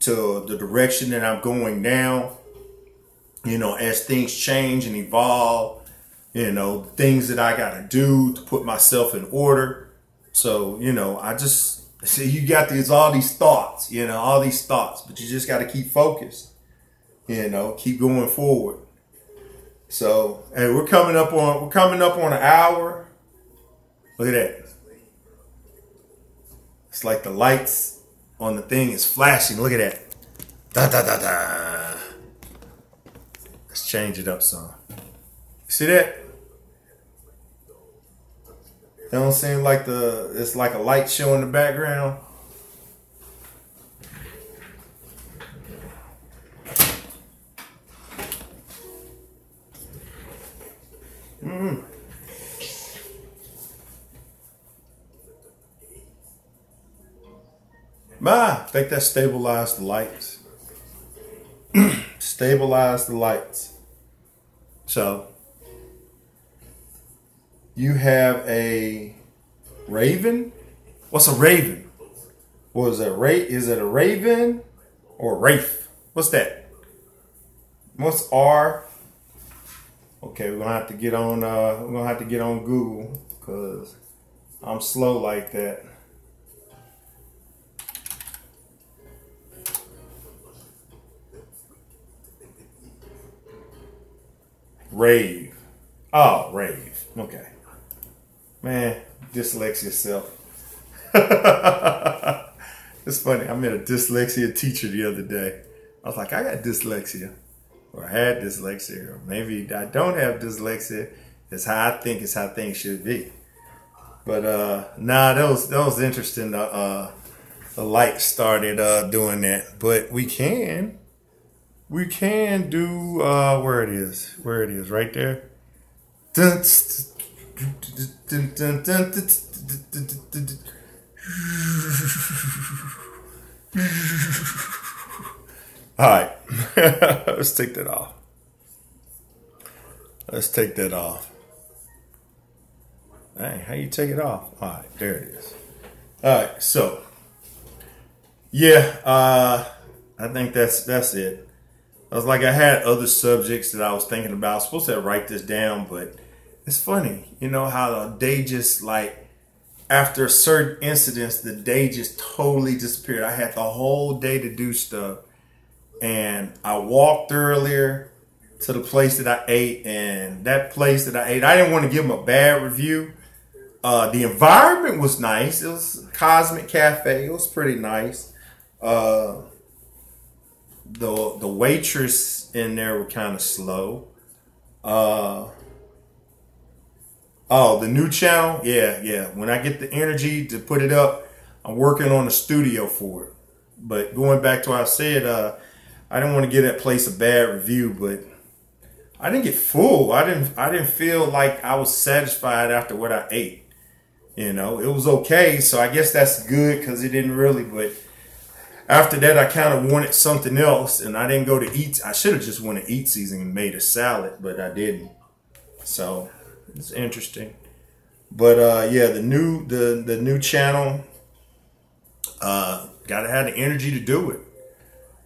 to the direction that I'm going now, as things change and evolve, things that I got to do to put myself in order. So, I just see you got all these thoughts, but you just got to keep focused, keep going forward. So, hey, we're coming up on an hour. Look at that. It's like the lights on the thing is flashing. Look at that. Da, da, da, da. Let's change it up some. See that? It don't seem like it's like a light show in the background. Mm-hmm. I think that stabilized the lights. Stabilize the lights. So you have a raven. What's a raven? What is that? Is it a raven or wraith? What's that? What's R? Okay, we're gonna have to get on. We're gonna have to get on Google because I'm slow like that. Rave. Oh, rave. Okay. Man, dyslexia self. It's funny. I met a dyslexia teacher the other day. I was like, I got dyslexia. Or I had dyslexia. Or maybe I don't have dyslexia. It's how I think it's how things should be. But nah, that was interesting. The light started doing that. But we can do where it is right there. Dun, dun, dun, dun, dun, dun. All right, let's take that off. Hey, how you take it off? All right, there it is. All right, so yeah, I think that's it. I was like, I had other subjects that I was thinking about. I was supposed to write this down, but it's funny, you know, how the day just like, after certain incidents, the day just totally disappeared. I had the whole day to do stuff. And I walked earlier to the place that I ate. And that place that I ate, I didn't want to give them a bad review. The environment was nice. It was Cosmic Cafe. It was pretty nice. The waitress in there were kind of slow. Oh, the new channel? Yeah. When I get the energy to put it up, I'm working on a studio for it. But going back to what I said, I didn't want to give that place a bad review, but I didn't get full. I didn't feel like I was satisfied after what I ate. You know, it was okay. So I guess that's good because it didn't really, but after that, I kind of wanted something else and I didn't go to eat. I should have just went to Eat Season and made a salad, but I didn't. So it's interesting. But yeah, the new channel, gotta have the energy to do it.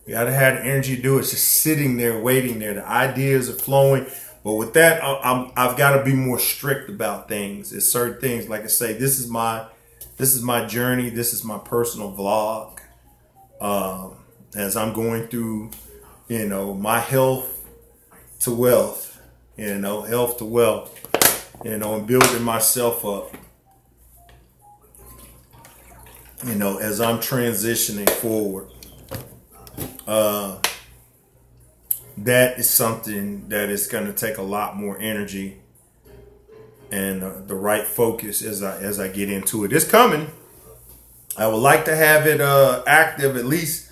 You gotta have the energy to do it. It's just sitting there, waiting there. The ideas are flowing. But with that, I've got to be more strict about things. It's certain things. Like I say, this is my journey. This is my personal vlog. As I'm going through, you know, my health to wealth, and building myself up, you know, as I'm transitioning forward. That is something that is going to take a lot more energy and the right focus as I get into it. It's coming. I would like to have it active, at least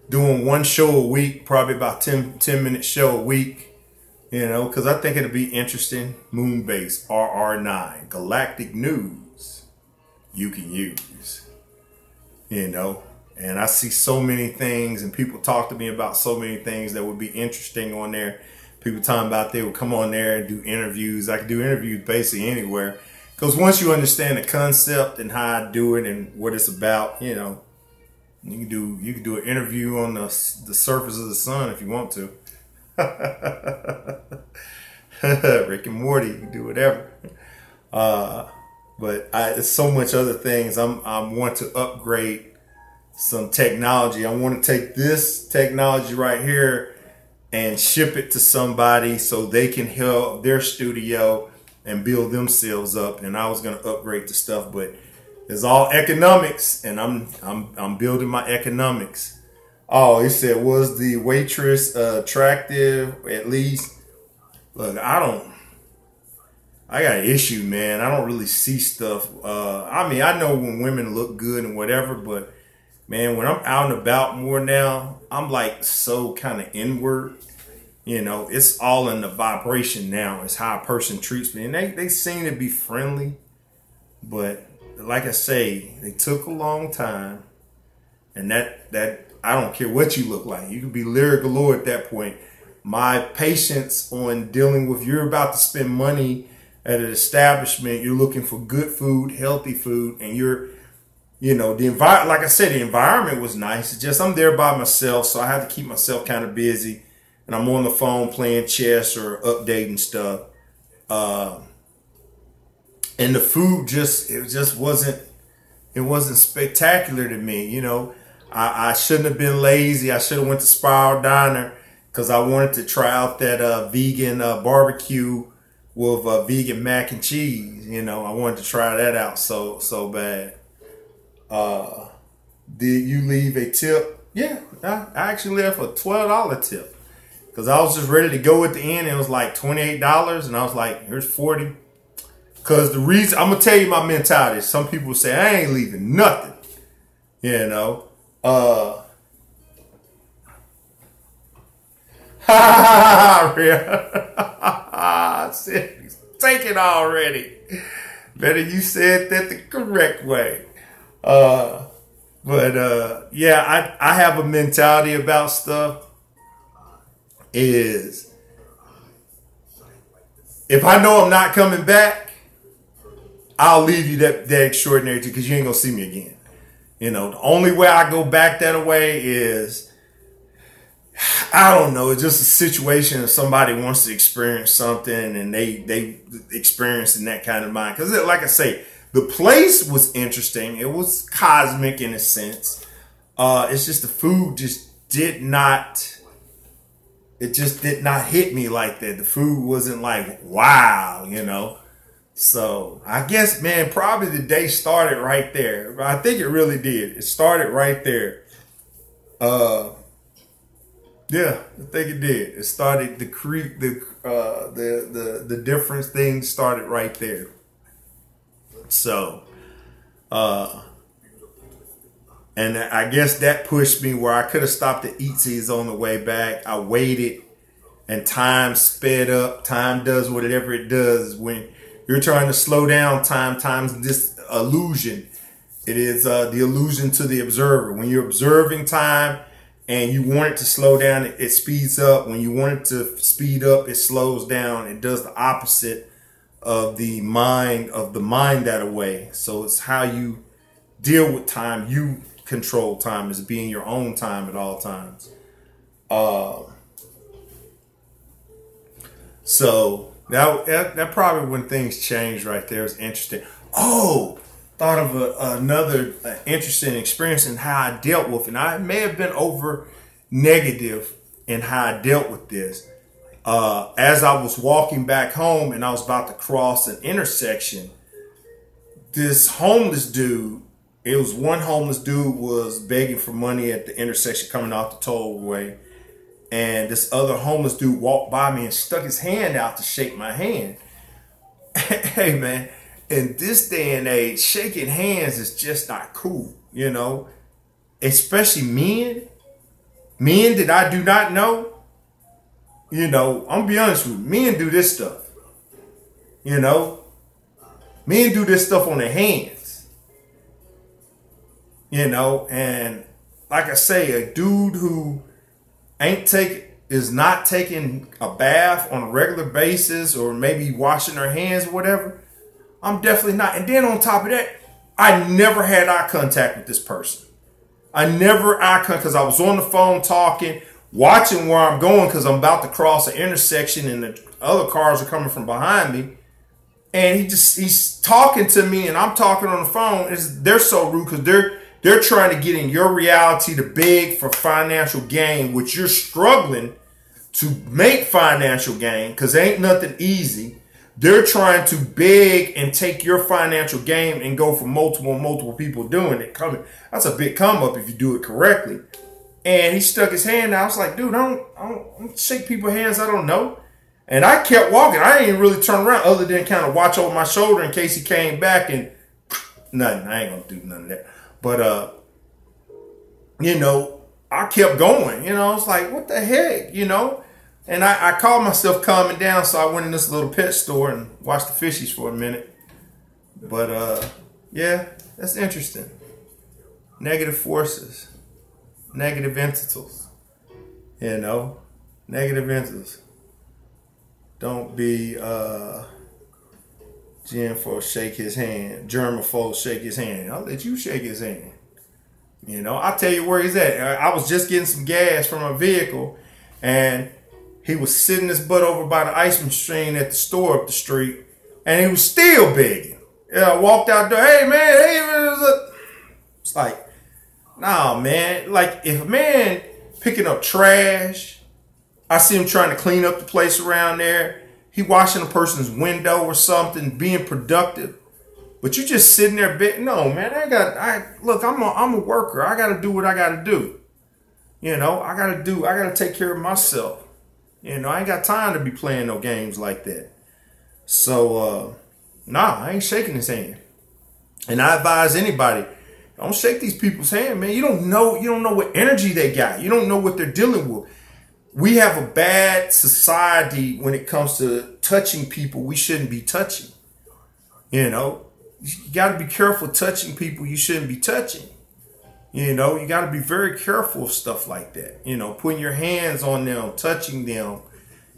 doing one show a week, probably about 10-minute show a week, you know, because I think it'll be interesting. Moonbase, RR9, galactic news you can use, you know. And I see so many things and people talk to me about so many things that would be interesting on there. People talking about they would come on there and do interviews. I could do interviews basically anywhere. Because once you understand the concept and how I do it and what it's about, you know, you can do an interview on the surface of the sun if you want to. Rick and Morty, you can do whatever. But it's so much other things. I want to upgrade some technology. I want to take this technology right here and ship it to somebody so they can help their studio and build themselves up. And I was going to upgrade the stuff, but it's all economics, and I'm building my economics. Oh, he said, was the waitress attractive? At least, look, I got an issue, man. I don't really see stuff. I mean, I know when women look good and whatever, but man, when I'm out and about more now, I'm like so kind of inward. You know, it's all in the vibration now. It's how a person treats me. And they seem to be friendly. But like I say, they took a long time. And that I don't care what you look like. You can be lyric galore at that point. My patience on dealing with, you're about to spend money at an establishment, you're looking for good food, healthy food, and you're, you know, like I said, the environment was nice. It's just I'm there by myself, so I had to keep myself kind of busy, and I'm on the phone playing chess or updating stuff. And the food it wasn't spectacular to me. You know, I shouldn't have been lazy. I should have went to Spiral Diner because I wanted to try out that vegan barbecue with vegan mac and cheese. You know, I wanted to try that out so bad. Did you leave a tip? Yeah, I actually left a $12 tip because I was just ready to go at the end. It was like $28, and I was like, here's 40. Because the reason, I'm going to tell you my mentality. Some people say, I ain't leaving nothing. You know. Take it already. Better you said that the correct way. Yeah, I have a mentality about stuff is if I know I'm not coming back, I'll leave you that extraordinary too, because you ain't gonna see me again. You know, the only way I go back that way is, I don't know, it's just a situation if somebody wants to experience something and they experience in that kind of mind. Because like I say, the place was interesting. It was cosmic in a sense. It's just the food just did not hit me like that. The food wasn't like, wow, you know. So I guess, man, probably the day started right there. I think it really did. It started right there. Yeah, I think it did. It started the different things started right there. So, and I guess that pushed me where I could have stopped at Eatzi's on the way back. I waited, and time sped up. Time does whatever it does when you're trying to slow down. Time's this illusion. It is the illusion to the observer. When you're observing time and you want it to slow down, it speeds up. When you want it to speed up, it slows down. It does the opposite of the mind that way. So it's how you deal with time. You control time as being your own time at all times. So that probably when things changed right there is interesting. Oh, thought of another interesting experience in how I dealt with it. And I may have been over negative in how I dealt with this. As I was walking back home and I was about to cross an intersection, this homeless dude, it was one homeless dude was begging for money at the intersection coming off the tollway. And this other homeless dude walked by me and stuck his hand out to shake my hand. Hey, man, in this day and age, shaking hands is just not cool, you know, especially men that I do not know. You know, I'm gonna be honest with you, men do this stuff, you know, men do this stuff on their hands, you know, and like I say, a dude who is not taking a bath on a regular basis or maybe washing their hands or whatever, I'm definitely not. And then on top of that, I never had eye contact with this person. Because I was on the phone talking, watching where I'm going because I'm about to cross an intersection and the other cars are coming from behind me. And he's talking to me and I'm talking on the phone. They're so rude because they're trying to get in your reality to beg for financial gain, which you're struggling to make financial gain because ain't nothing easy. They're trying to beg and take your financial gain and go for multiple people doing it. That's a big come up if you do it correctly. And he stuck his hand out. I was like, dude, I don't shake people's hands I don't know. And I kept walking. I didn't really turn around other than kind of watch over my shoulder in case he came back and nothing. I ain't going to do none of that. But, you know, I kept going. You know, I was like, what the heck, you know? And I called myself calming down, so I went in this little pet store and watched the fishies for a minute. But, yeah, that's interesting. Negative forces. negative entities. You know, negative entities. Don't be Germaphobe shake his hand. Germaphobe shake his hand. I'll let you shake his hand. You know, I'll tell you where he's at. I was just getting some gas from a vehicle, and he was sitting his butt over by the ice machine at the store up the street, and he was still begging. Yeah, I walked out there. Hey man, hey. It's like, nah, man. Like if a man picking up trash, I see him trying to clean up the place around there. He washing a person's window or something, being productive. But you just sitting there, no, man. Look, I'm a worker. I got to do what I got to do. You know, I got to take care of myself. You know, I ain't got time to be playing no games like that. So, nah, I ain't shaking his hand. And I advise anybody, don't shake these people's hand, man. You don't know what energy they got. You don't know what they're dealing with. We have a bad society when it comes to touching people we shouldn't be touching. You know, you got to be careful touching people you shouldn't be touching. You know, you got to be very careful of stuff like that. You know, putting your hands on them, touching them,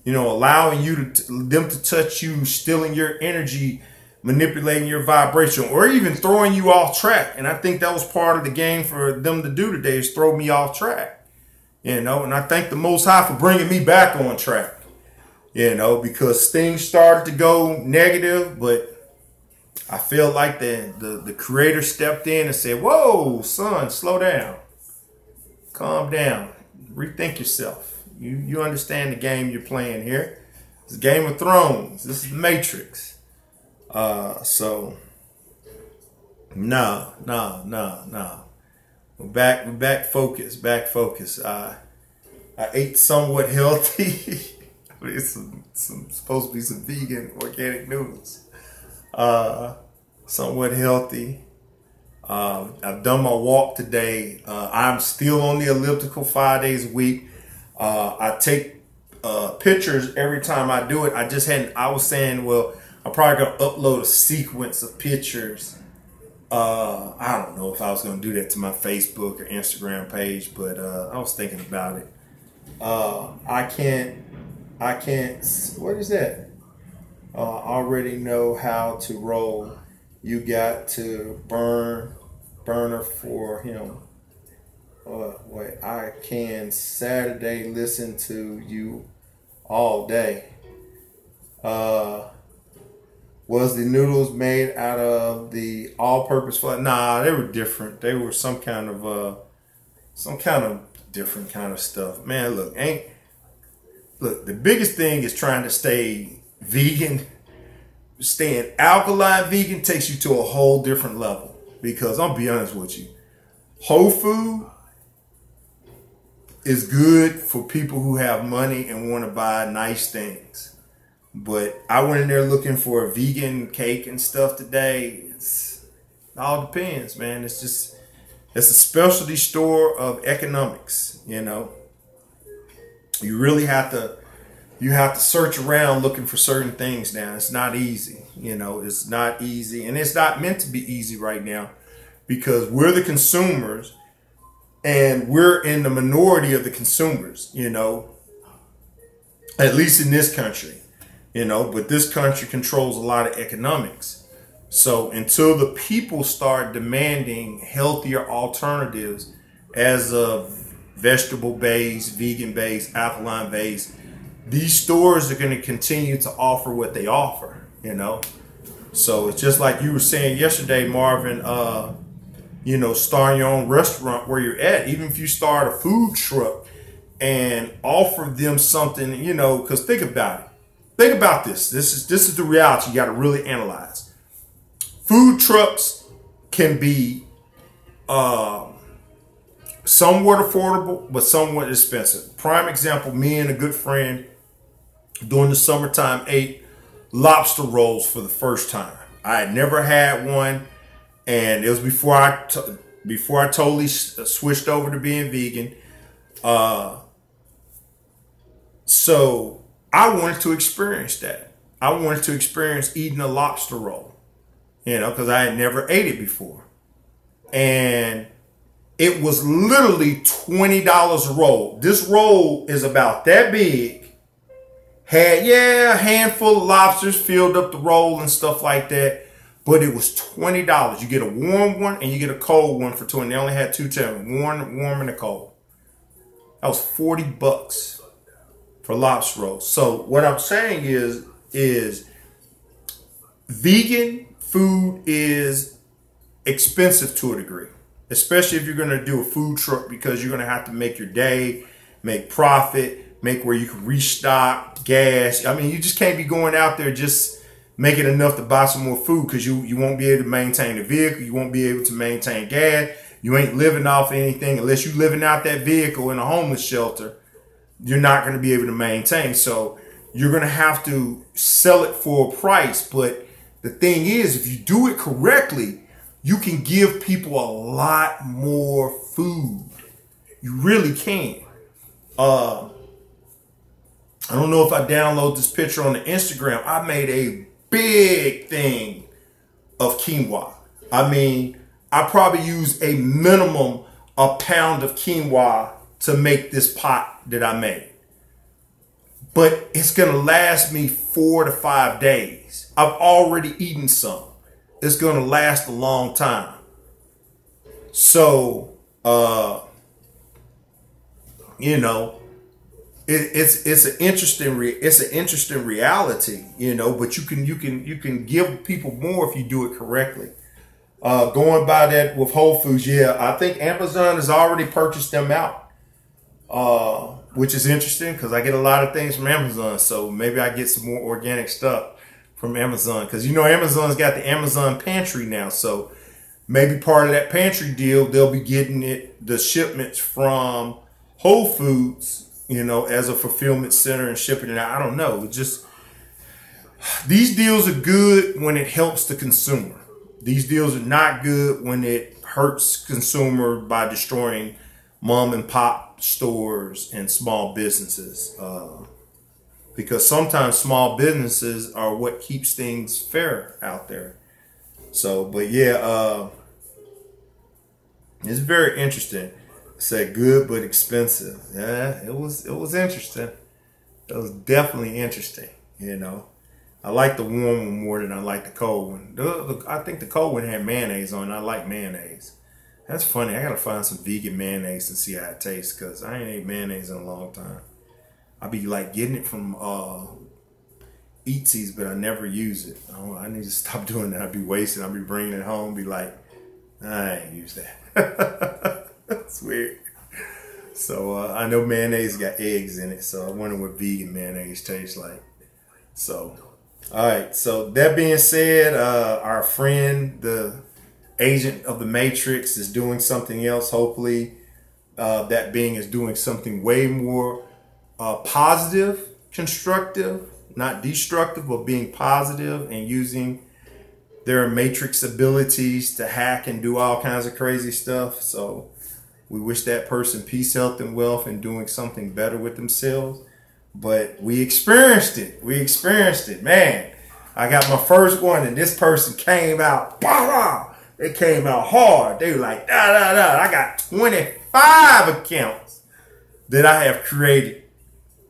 you know, allowing them to touch you, stealing your energy, manipulating your vibration, or even throwing you off track. And I think that was part of the game for them to do today, is throw me off track. You know, and I thank the Most High for bringing me back on track, you know, because things started to go negative, but I feel like the Creator stepped in and said, whoa, son, slow down, calm down, rethink yourself. You understand the game you're playing here. It's Game of Thrones. This is the Matrix. So, no. We're back focus. I ate somewhat healthy. It's supposed to be some vegan organic noodles. Somewhat healthy. I've done my walk today. I'm still on the elliptical 5 days a week. I take pictures every time I do it. I was saying, well, I'm probably going to upload a sequence of pictures. I don't know if I was going to do that to my Facebook or Instagram page, but I was thinking about it. I can't, what is that? Already know how to roll. You got to burner for him. Wait, I can Saturday listen to you all day. Was the noodles made out of the all-purpose flour? Nah, they were different. They were some kind of different kind of stuff. Man, look, the biggest thing is trying to stay vegan. Staying alkaline vegan takes you to a whole different level. Because I'll be honest with you, whole food is good for people who have money and want to buy nice things. But I went in there looking for a vegan cake and stuff today. It all depends, man. It's a specialty store of economics, you know. You really have to search around looking for certain things now. It's not easy, you know. It's not easy, and it's not meant to be easy right now because we're the consumers and we're in the minority of the consumers, you know, at least in this country. You know, but this country controls a lot of economics. So until the people start demanding healthier alternatives as of vegetable-based, vegan-based, alkaline-based, these stores are going to continue to offer what they offer, you know. So it's just like you were saying yesterday, Marvin, you know, starting your own restaurant where you're at, even if you start a food truck and offer them something, you know, because think about it. Think about this. This is the reality you got to really analyze. Food trucks can be somewhat affordable, but somewhat expensive. Prime example, me and a good friend during the summertime ate lobster rolls for the first time. I had never had one, and it was before I totally switched over to being vegan. So I wanted to experience that. I wanted to experience eating a lobster roll, you know, because I had never ate it before. And It was literally $20 a roll. This roll is about that big. Had, yeah, a handful of lobsters filled up the roll and stuff like that. But it was $20. You get a warm one and you get a cold one for $20. They only had two terms, warm and a cold. That was $40 for lobster rolls. So what I'm saying is vegan food is expensive to a degree, especially if you're going to do a food truck, because you're going to have to make your day, make profit, make where you can restock gas. I mean, you just can't be going out there just making enough to buy some more food, because you won't be able to maintain the vehicle. You won't be able to maintain gas. You ain't living off anything unless you're living out that vehicle in a homeless shelter. You're not going to be able to maintain. So you're going to have to sell it for a price. But the thing is, if you do it correctly, you can give people a lot more food. You really can. I don't know if I download this picture on the Instagram. I made a big thing of quinoa. I mean, I probably use a minimum a pound of quinoa to make this pot that I made. But it's going to last me 4 to 5 days. I've already eaten some. It's going to last a long time. So, you know, it's an interesting reality, you know, but you can give people more if you do it correctly. Going by that with Whole Foods, yeah, I think Amazon has already purchased them out, which is interesting because I get a lot of things from Amazon. So maybe I get some more organic stuff from Amazon, because, you know, Amazon's got the Amazon pantry now. So maybe part of that pantry deal, they'll be getting the shipments from Whole Foods, you know, as a fulfillment center and shipping it out. I don't know. It just, these deals are good when it helps the consumer. These deals are not good when it hurts consumer by destroying mom and pop stores and small businesses. Because sometimes small businesses are what keeps things fair out there. So, but yeah, it's very interesting. I said good but expensive. Yeah, it was interesting. It was definitely interesting, you know. I like the warm one more than I like the cold one. I think the cold one had mayonnaise on it. I like mayonnaise. That's funny. I got to find some vegan mayonnaise to see how it tastes, because I ain't ate mayonnaise in a long time. I be like getting it from Eatsies, but I never use it. I need to stop doing that. I'd be wasting. I'd be bringing it home, be like, I ain't use that. That's weird. So I know mayonnaise got eggs in it, so I wonder what vegan mayonnaise tastes like. So, all right. So that being said, our friend, the agent of the Matrix, is doing something else. Hopefully, that being is doing something way more positive, constructive, not destructive, but being positive and using their Matrix abilities to hack and do all kinds of crazy stuff. So we wish that person peace, health, and wealth, and doing something better with themselves. But we experienced it. We experienced it. Man, I got my first one, and this person came out, bah, they came out hard. They were like, da, da, da. I got 25 accounts that I have created,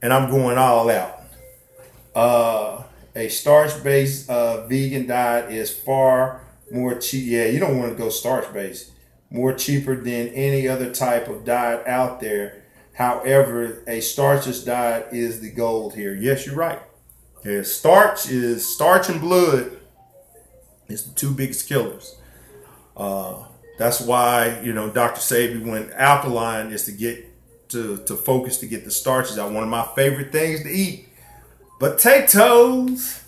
and I'm going all out. A starch-based vegan diet is far more cheap. Yeah, you don't want to go starch-based. More cheaper than any other type of diet out there. However, a starchless diet is the gold here. Yes, you're right. Yeah, starch and blood is the two biggest killers. That's why, you know, Dr. Sebi went alkaline, is to get to focus to get the starches out. One of my favorite things to eat, potatoes.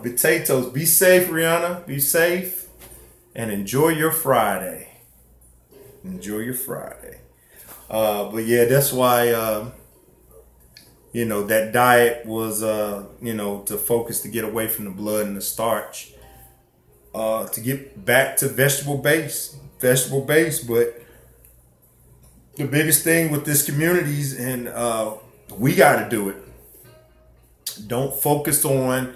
Potatoes. Be safe, Rihanna. Be safe and enjoy your Friday. Enjoy your Friday. But yeah, that's why, that diet was, to focus, to get away from the blood and the starch, to get back to vegetable base. But the biggest thing with this communities, and we got to do it. Don't focus on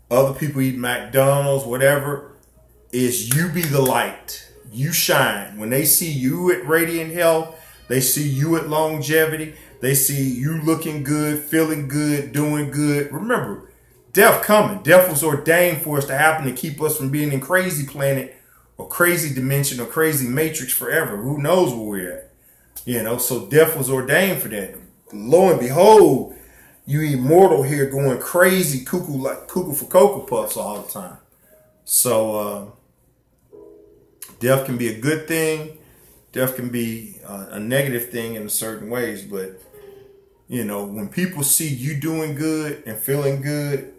other people eating McDonald's, whatever. is you be the light. You shine. When they see you at Radiant Health, they see you at Longevity, they see you looking good, feeling good, doing good. Remember, death coming. Death was ordained for us to happen to keep us from being in crazy planet or crazy dimension or crazy matrix forever. Who knows where we're at? You know, so death was ordained for that. Lo and behold, you immortal here going crazy cuckoo for Cocoa Puffs all the time. So death can be a good thing. Death can be a negative thing in certain ways. But, you know, when people see you doing good and feeling good,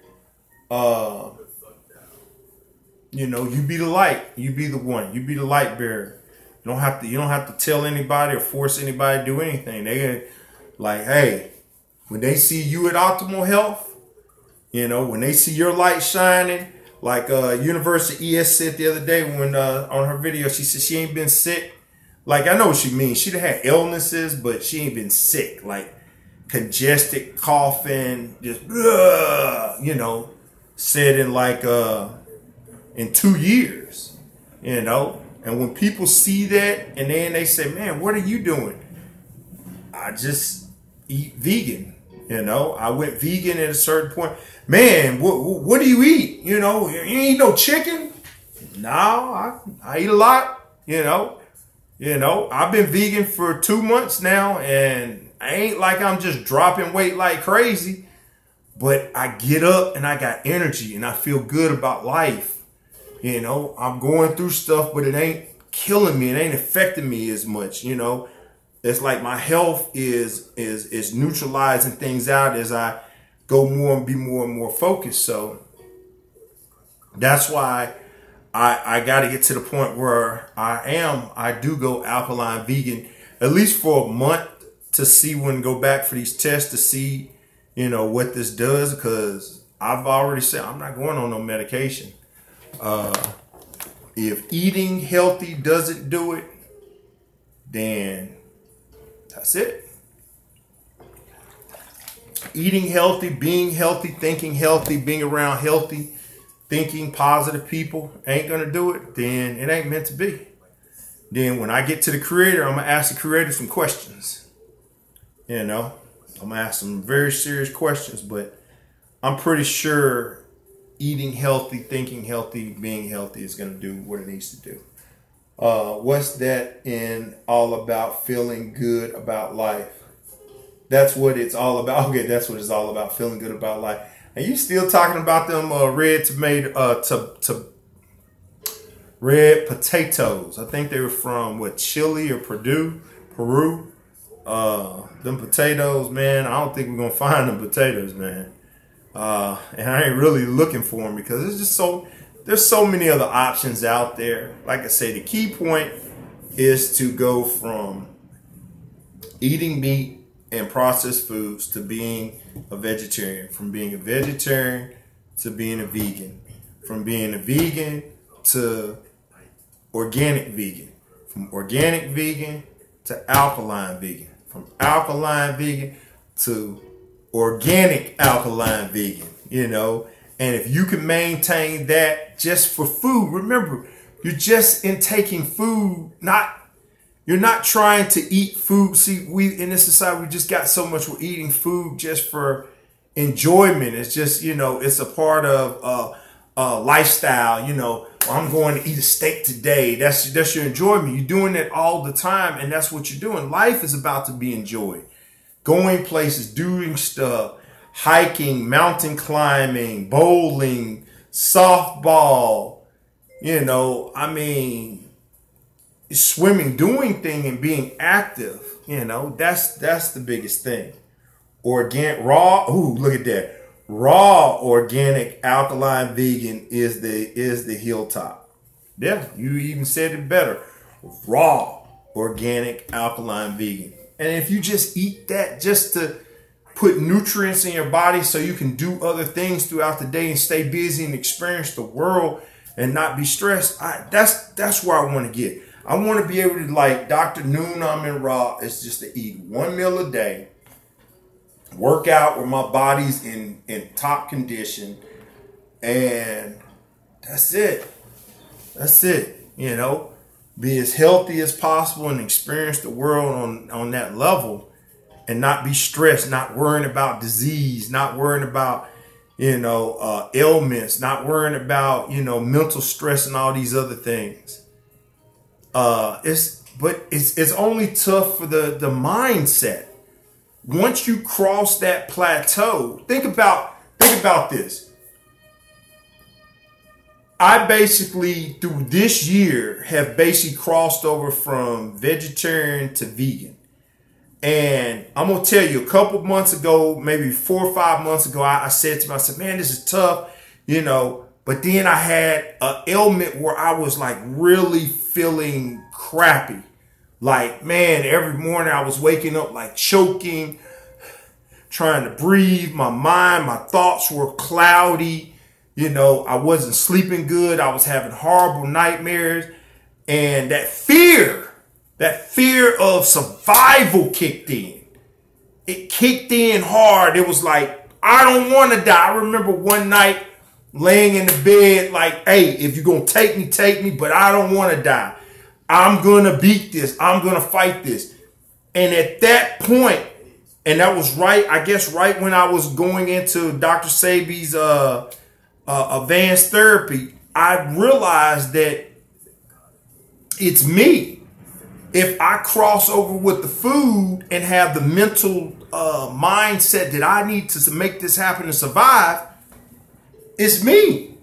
you know, you be the light. You be the one. You be the light bearer. You don't have to tell anybody or force anybody to do anything. They like, hey, when they see you at optimal health, you know, when they see your light shining, like University ES said the other day when on her video, she said she ain't been sick. Like, I know what she means. She'd had illnesses, but she ain't been sick. Like congested, coughing, just, you know, said in like in 2 years, you know. And when people see that and then they say, man, what are you doing? I just eat vegan. You know, I went vegan at a certain point. Man, what do you eat? You know, you ain't no chicken? No, I eat a lot, you know. You know, I've been vegan for 2 months now, and I ain't like I'm just dropping weight like crazy. But I get up and I got energy and I feel good about life. You know, I'm going through stuff, but it ain't killing me. It ain't affecting me as much, you know. It's like my health is neutralizing things out as I go more and be more and more focused. So that's why I got to get to the point where I do go alkaline vegan, at least for a month, to see when go back for these tests to see, you know, what this does. Because I've already said I'm not going on no medication. If eating healthy doesn't do it, then that's it. Eating healthy, being healthy, thinking healthy, being around healthy, thinking positive people ain't going to do it, then it ain't meant to be. Then when I get to the Creator, I'm going to ask the Creator some questions. You know, I'm going to ask some very serious questions, but I'm pretty sure eating healthy, thinking healthy, being healthy is going to do what it needs to do. What's that in all about? Feeling good about life. That's what it's all about. Okay, that's what it's all about. Feeling good about life. And you still talking about them red potatoes. I think they were from what, Chile or Peru. Them potatoes, man. I don't think we're gonna find them potatoes, man. And I ain't really looking for them because it's just there's so many other options out there. Like I say, the key point is to go from eating meat and processed foods to being a vegetarian, from being a vegetarian to being a vegan, from being a vegan to organic vegan, from organic vegan to alkaline vegan, from alkaline vegan to organic alkaline vegan, you know. And if you can maintain that just for food, remember, you're just intaking food, you're not trying to eat food. See, we in this society, we just got so much, we're eating food just for enjoyment. It's just, you know, it's a part of lifestyle, you know. I'm going to eat a steak today. That's your enjoyment. You're doing it all the time, and that's what you're doing. Life is about to be enjoyed. Going places, doing stuff, hiking, mountain climbing, bowling, softball, you know, I mean, swimming, doing things and being active, you know, that's the biggest thing. Organic, raw, ooh, look at that. Raw organic alkaline vegan is the hilltop. Yeah, you even said it better. Raw organic alkaline vegan. And if you just eat that just to put nutrients in your body so you can do other things throughout the day and stay busy and experience the world and not be stressed, that's where I want to get. I want to be able to, like Dr. Noon Amin Ra, is just to eat one meal a day, work out where my body's in top condition, and that's it. That's it. You know, be as healthy as possible and experience the world on that level, and not be stressed, not worrying about disease, not worrying about, ailments, not worrying about, mental stress and all these other things. It's only tough for the mindset. Once you cross that plateau, think about this. I basically, through this year, have basically crossed over from vegetarian to vegan. And I'm going to tell you, a couple months ago, maybe 4 or 5 months ago, I said to myself, man, this is tough, But then I had an ailment where I was like really feeling crappy. Like, man, every morning I was waking up like choking, trying to breathe. My mind, my thoughts were cloudy. I wasn't sleeping good. I was having horrible nightmares. And that fear of survival kicked in. It kicked in hard. It was like, I don't want to die. I remember one night laying in the bed like, hey, if you're going to take me, but I don't want to die. I'm going to beat this. I'm going to fight this. And at that point, and that was right when I was going into Dr. Sebi's advanced therapy, I realized that it's me. If I cross over with the food and have the mental mindset that I need to make this happen to survive, it's me.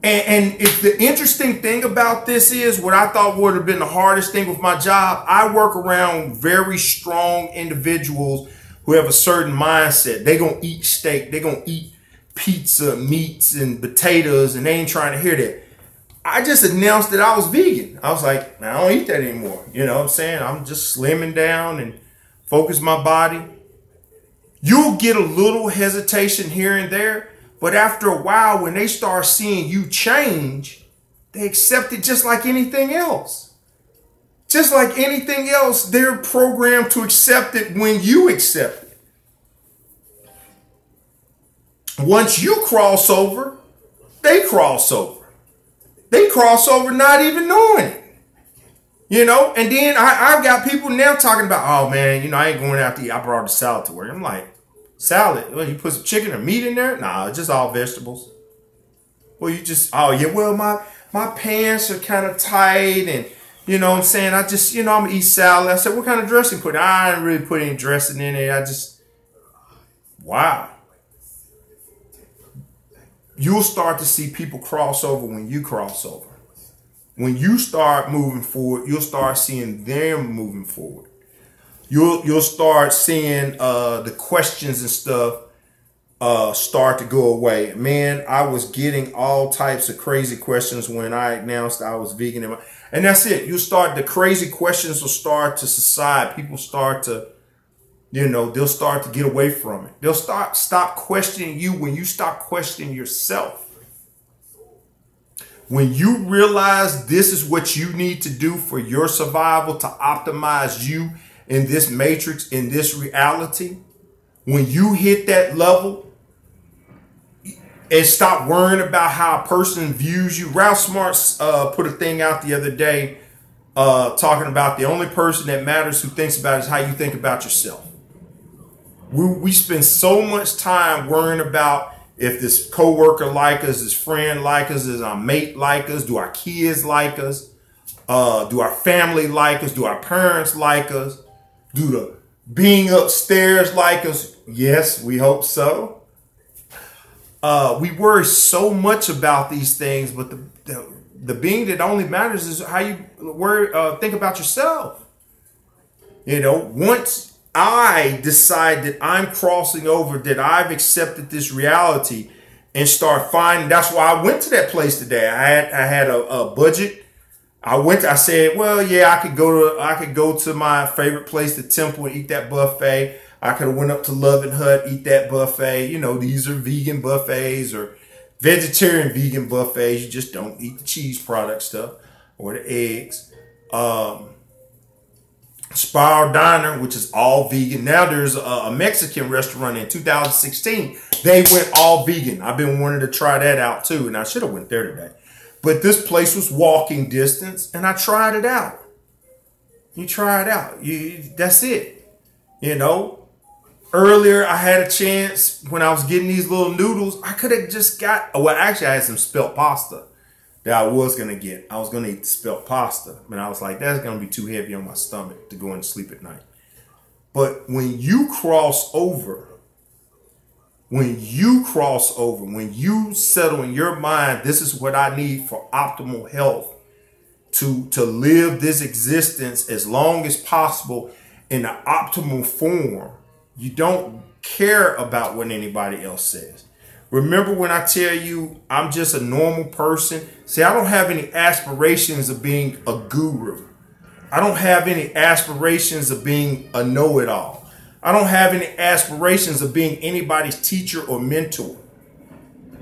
And if the interesting thing about this is, what I thought would have been the hardest thing with my job, I work around very strong individuals who have a certain mindset. They're going to eat steak. They're going to eat pizza, meats, and potatoes, and they ain't trying to hear that. I just announced that I was vegan. I was like, man, I don't eat that anymore. You know what I'm saying? I'm just slimming down and focus my body. You'll get a little hesitation here and there, but after a while, when they start seeing you change, they accept it just like anything else. Just like anything else, they're programmed to accept it when you accept it. Once you cross over, they cross over. They cross over not even knowing it. And then I've got people now talking about, oh man, I ain't going out to eat. I brought a salad to work. I'm like, salad? Well, you put some chicken or meat in there? Nah, just all vegetables. Well, my pants are kind of tight, and you know what I'm saying? I just, I'm gonna eat salad. I said, what kind of dressing put in? I didn't really put any dressing in it. Wow. You'll start to see people cross over when you cross over. When you start moving forward, you'll start seeing them moving forward. You'll start seeing the questions and stuff start to go away. Man, I was getting all types of crazy questions when I announced I was vegan. And that's it. The crazy questions will start to subside. People start to, they'll start to get away from it. They'll stop questioning you when you stop questioning yourself. When you realize this is what you need to do for your survival to optimize you in this matrix, in this reality, when you hit that level and stop worrying about how a person views you. Ralph Smarts put a thing out the other day talking about the only person that matters who thinks about it is how you think about yourself. We spend so much time worrying about if this coworker like us, this friend like us, is our mate like us, do our kids like us, do our family like us, do our parents like us, do the being upstairs like us? Yes, we hope so. We worry so much about these things, but the being that only matters is how you think about yourself. Once I decide that I'm crossing over, that I've accepted this reality and start finding, that's why I went to that place today. I had a budget. I said, well, yeah, I could go to my favorite place, the Temple, and eat that buffet. I could have went up to Loving Hut, eat that buffet. These are vegan buffets or vegetarian vegan buffets. You just don't eat the cheese product stuff or the eggs. Spiral Diner, which is all vegan. Now there's a Mexican restaurant in 2016. They went all vegan. I've been wanting to try that out too, and I should have went there today. But this place was walking distance, and I tried it out. You try it out. That's it. You know, earlier I had a chance when I was getting these little noodles. I could have just got, well, actually I had some spelt pasta that I was going to get. I was going to eat the spelt pasta. And I was like, that's going to be too heavy on my stomach to go and sleep at night. But when you cross over, when you settle in your mind, this is what I need for optimal health, to live this existence as long as possible in the optimal form, you don't care about what anybody else says. Remember when I tell you I'm just a normal person? See, I don't have any aspirations of being a guru. I don't have any aspirations of being a know-it-all. I don't have any aspirations of being anybody's teacher or mentor.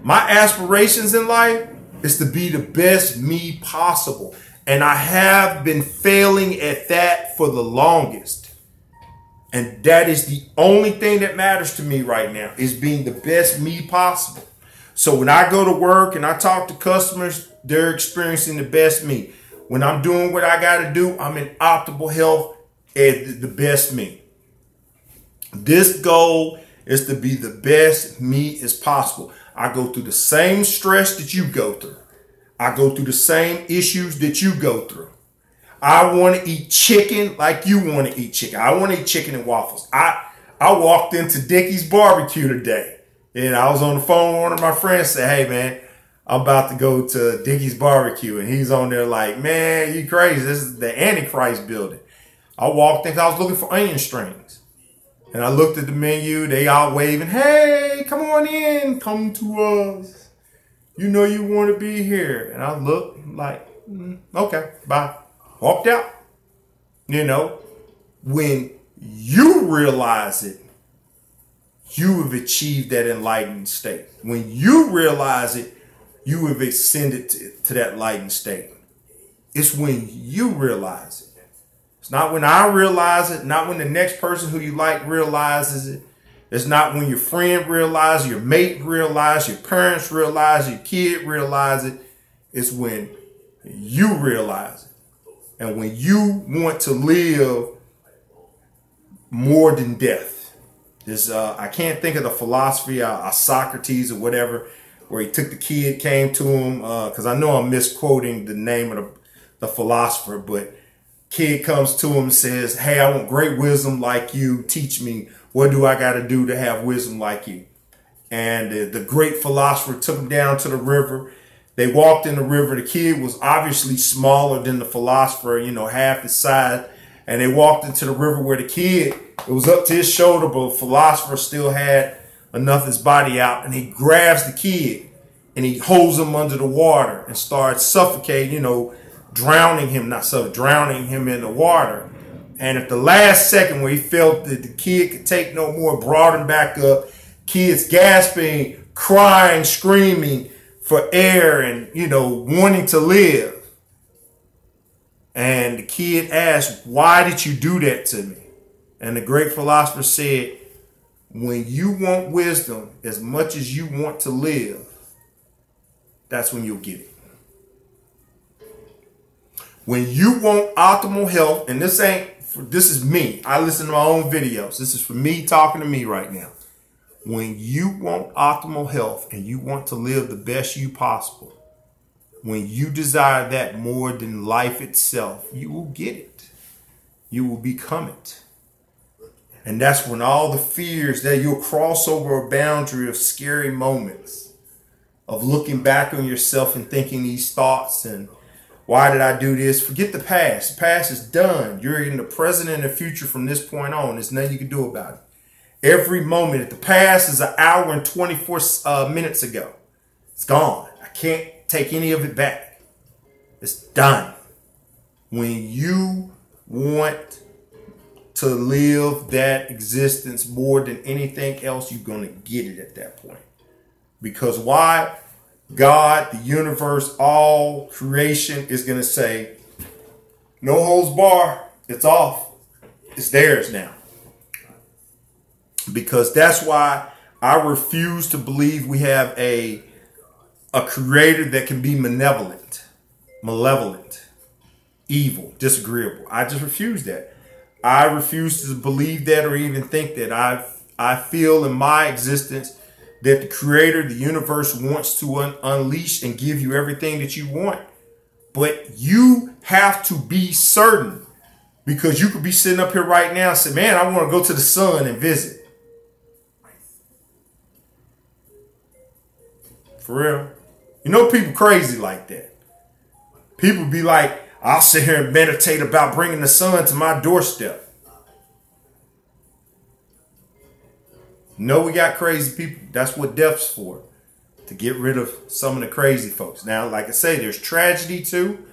My aspirations in life is to be the best me possible. And I have been failing at that for the longest. And that is the only thing that matters to me right now, is being the best me possible. So when I go to work and I talk to customers, they're experiencing the best me. When I'm doing what I got to do, I'm in optimal health and the best me. This goal is to be the best me as possible. I go through the same stress that you go through. I go through the same issues that you go through. I want to eat chicken like you want to eat chicken. I want to eat chicken and waffles. I walked into Dickey's Barbecue today, and I was on the phone with one of my friends, said, hey, man, I'm about to go to Dickey's Barbecue. And he's on there like, man, you crazy. This is the Antichrist building. I walked in, I was looking for onion strings. And I looked at the menu. They all waving, hey, come on in. Come to us. You know you want to be here. And I looked like, okay, bye. Walked out. You know, when you realize it, you have achieved that enlightened state. When you realize it, you have ascended to that enlightened state. It's when you realize it. It's not when I realize it, not when the next person who you like realizes it. It's not when your friend realizes, your mate realizes, your parents realize, your kid realize it. It's when you realize it. And when you want to live more than death. This, I can't think of the philosophy, Socrates or whatever, where he took the kid, came to him, because I know I'm misquoting the name of the philosopher, but kid comes to him and says, hey, I want great wisdom like you. Teach me, what do I got to do to have wisdom like you? And the great philosopher took him down to the river. They walked in the river. The kid was obviously smaller than the philosopher, you know, half his size. And they walked into the river where the kid, it was up to his shoulder, but the philosopher still had enough of his body out. And he grabs the kid and he holds him under the water and starts suffocating, you know, drowning him in the water. And at the last second where he felt that the kid could take no more, brought him back up. Kid's gasping, crying, screaming for air and, you know, wanting to live. And the kid asked, why did you do that to me? And the great philosopher said, when you want wisdom as much as you want to live, that's when you'll get it. When you want optimal health, and this is me. I listen to my own videos. This is for me talking to me right now. When you want optimal health and you want to live the best you possible, when you desire that more than life itself, you will get it. You will become it. And that's when all the fears that you'll cross over a boundary of scary moments, of looking back on yourself and thinking these thoughts and why did I do this? Forget the past. The past is done. You're in the present and the future from this point on. There's nothing you can do about it. Every moment. If the past is an hour and 24 minutes ago, it's gone. I can't take any of it back. It's done. When you want to live that existence more than anything else, you're going to get it at that point. Because why? God, the universe, all creation is going to say, no holds bar. It's off. It's theirs now. Because that's why I refuse to believe we have a a creator that can be malevolent, evil, disagreeable. I just refuse that. I refuse to believe that or even think that. I feel in my existence that the creator, the universe, wants to unleash and give you everything that you want. But you have to be certain, because you could be sitting up here right now and say, man, I want to go to the sun and visit. For real. You know, people crazy like that. People be like, I'll sit here and meditate about bringing the sun to my doorstep. No, we got crazy people. That's what death's for. To get rid of some of the crazy folks. Now, like I say, there's tragedy too.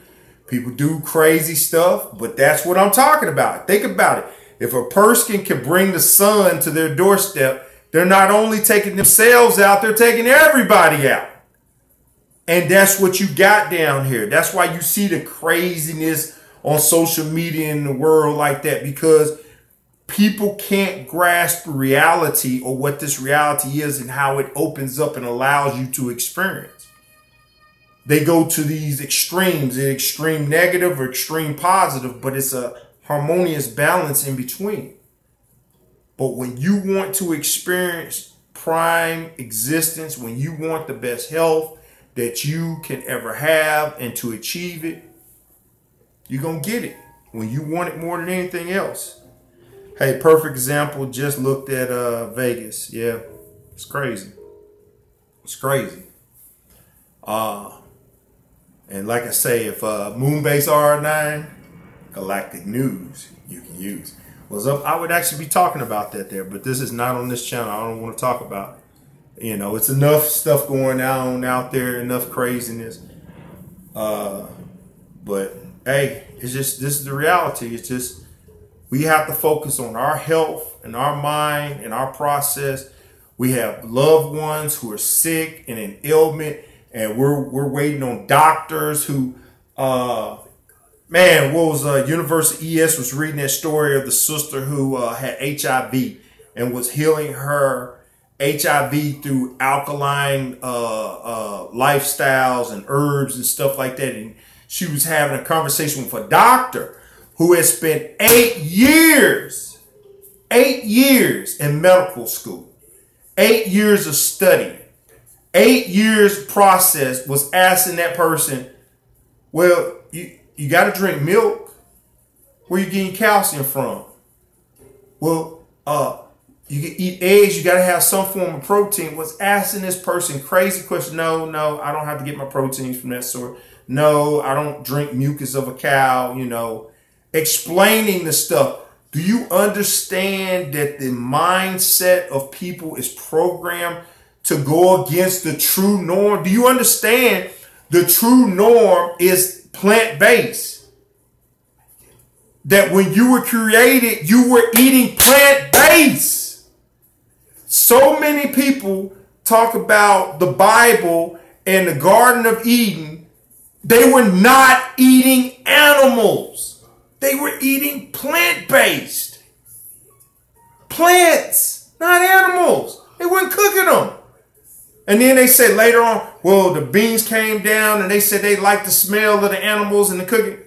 People do crazy stuff, but that's what I'm talking about. Think about it. If a person can bring the sun to their doorstep, they're not only taking themselves out, they're taking everybody out. And that's what you got down here. That's why you see the craziness on social media in the world like that, because people can't grasp reality or what this reality is and how it opens up and allows you to experience. They go to these extremes, extreme negative or extreme positive, but it's a harmonious balance in between. But when you want to experience prime existence, when you want the best health that you can ever have and to achieve it, you're going to get it when you want it more than anything else. Hey, perfect example, just looked at Vegas. Yeah, it's crazy. It's crazy. And like I say, if Moonbase R9, Galactic News, you can use. I would actually be talking about that there, but this is not on this channel. I don't want to talk about it. You know, it's enough stuff going on out there, enough craziness. But hey, it's just, this is the reality. It's just, we have to focus on our health and our mind and our process. We have loved ones who are sick and in ailment, and we're waiting on doctors who, man, what was University ES was reading that story of the sister who had HIV and was healing her HIV through alkaline lifestyles and herbs and stuff like that. And she was having a conversation with a doctor who has spent 8 years in medical school, 8 years of study, 8 years process, was asking that person, well, you got to drink milk. Where you getting calcium from? Well, you can eat eggs. You got to have some form of protein. Was asking this person crazy question. No, I don't have to get my proteins from that sort. No, I don't drink mucus of a cow, you know. Explaining the stuff. Do you understand that the mindset of people is programmed to go against the true norm? Do you understand the true norm is plant-based? That when you were created, you were eating plant-based. So many people talk about the Bible and the Garden of Eden. They were not eating animals. They were eating plant-based. Plants, not animals. They weren't cooking them. And then they said later on, well, the beings came down and they said they liked the smell of the animals and the cooking.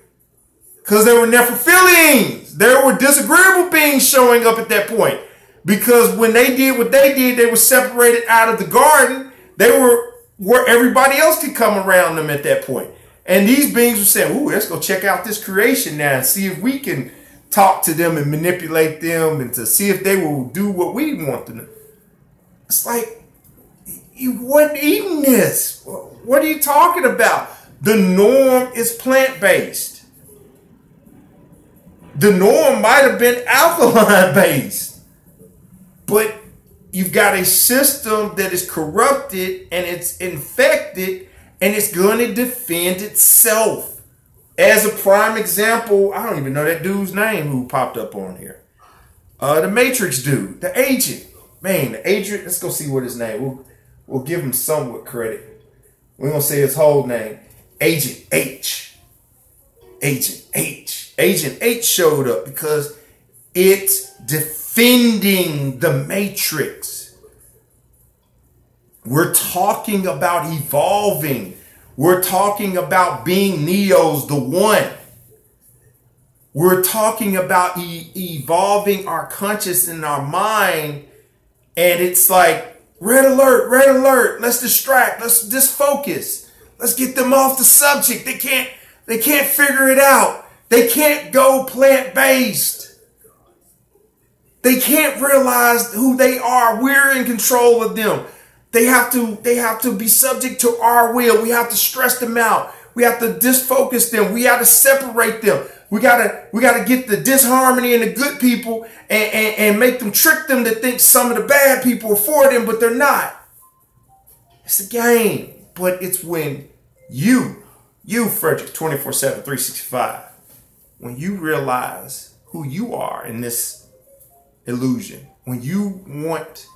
Because they were Nephilims. There were disagreeable beings showing up at that point. Because when they did what they did, they were separated out of the garden. They were where everybody else could come around them at that point. And these beings were saying, ooh, let's go check out this creation now and see if we can talk to them and manipulate them and to see if they will do what we want them to. It's like, you wasn't eating this. What are you talking about? The norm is plant-based. The norm might have been alkaline-based. But you've got a system that is corrupted and it's infected, and it's going to defend itself. As a prime example, I don't even know that dude's name who popped up on here. The Matrix dude, the agent. Man, the agent, let's go see what his name. We'll give him somewhat credit. We're going to say his whole name. Agent H. Agent H. Agent H showed up because it's defending the Matrix. We're talking about evolving. We're talking about being Neos, the one. We're talking about evolving our conscious and our mind. And it's like, red alert. Let's distract. Let's disfocus. Let's get them off the subject. They can't figure it out. They can't go plant-based. They can't realize who they are. We're in control of them. They have to be subject to our will. We have to stress them out. We have to disfocus them. We have to separate them. We gotta get the disharmony in the good people and make them, trick them to think some of the bad people are for them, but they're not. It's a game. But it's when you Frederick, 24/7, 365, when you realize who you are in this illusion, when you want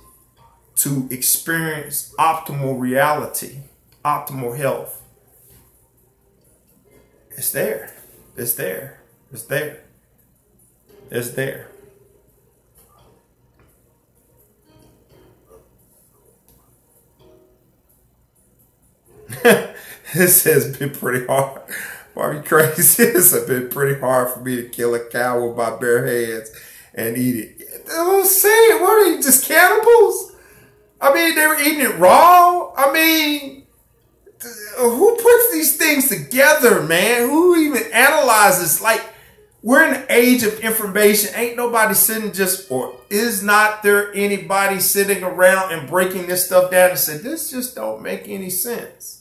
to experience optimal reality, optimal health, it's there. It's there. It's there. It's there. This has been pretty hard. Barbie crazy. It's been pretty hard for me to kill a cow with my bare hands and eat it. Don't say it. What are you, just cannibals? I mean, they were eating it raw. I mean, who puts these things together, man? Who even analyzes? Like, we're in the age of information. Ain't nobody sitting or is not there anybody sitting around and breaking this stuff down and say, this just don't make any sense?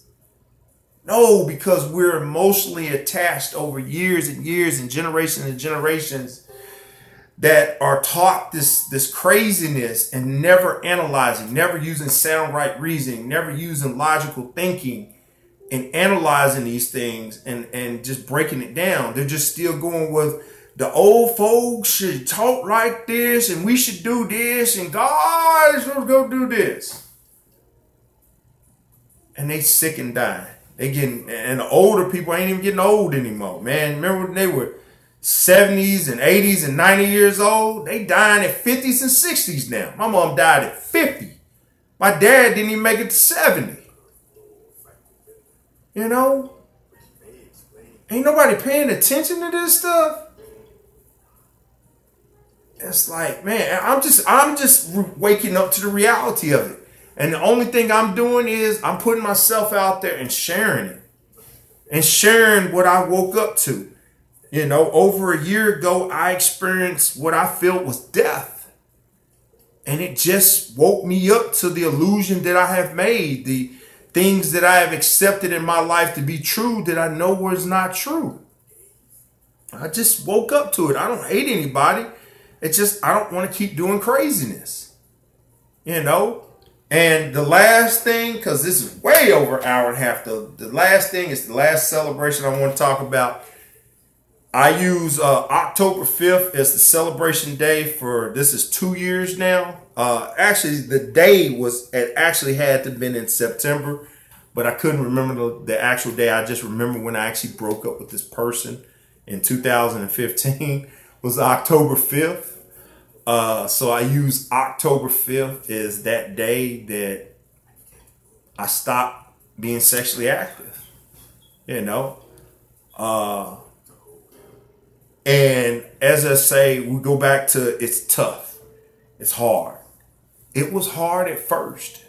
No, because we're emotionally attached over years and years and generations that are taught this craziness and never analyzing, never using sound right reasoning, never using logical thinking and analyzing these things and just breaking it down. They're just still going with the old folks should talk like this and we should do this and God is going to go do this. And they sick and dying. And the older people ain't even getting old anymore, man. Remember when they were 70s and 80s and 90 years old? They dying at 50s and 60s now. My mom died at 50. My dad didn't even make it to 70. You know? Ain't nobody paying attention to this stuff. It's like, man, I'm just waking up to the reality of it. And the only thing I'm doing is I'm putting myself out there and sharing it. And sharing what I woke up to. You know, over a year ago, I experienced what I felt was death. And it just woke me up to the illusion that I have made. The things that I have accepted in my life to be true that I know was not true. I just woke up to it. I don't hate anybody. It's just I don't want to keep doing craziness. You know? And the last thing, because this is way over an hour and a half, the last thing is the last celebration I want to talk about. I use October 5th as the celebration day for, this is 2 years now. Actually, the day actually had to have been in September, but I couldn't remember the actual day. I just remember when I actually broke up with this person in 2015 was October 5th. So I use October 5th as that day that I stopped being sexually active, you know. And as I say, we go back to it's tough. It's hard. It was hard at first.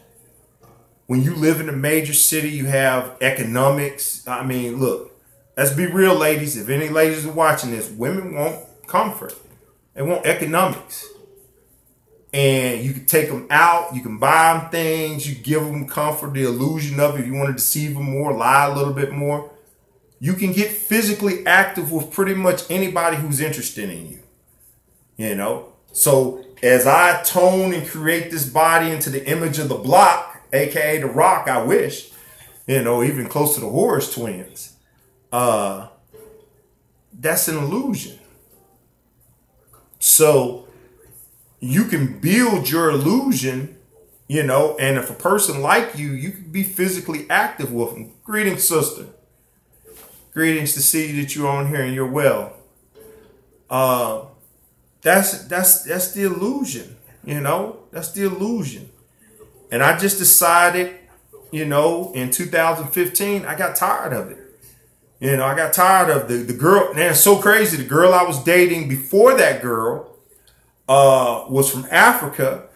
When you live in a major city, you have economics. I mean, look, let's be real, ladies. If any ladies are watching this, women want comfort. They want economics. And you can take them out. You can buy them things. You give them comfort, the illusion of it. If you want to deceive them more, lie a little bit more. You can get physically active with pretty much anybody who's interested in you. You know? So as I tone and create this body into the image of the block, aka the Rock, I wish, you know, even close to the Horus twins, that's an illusion. So you can build your illusion, you know, and if a person like you, you can be physically active with them. Greetings, sister. Greetings to see that you're on here and you're well. That's the illusion, you know. That's the illusion. And I just decided, you know, in 2015, I got tired of it. You know, I got tired of the girl. Man, it's so crazy. The girl I was dating before that girl was from Africa.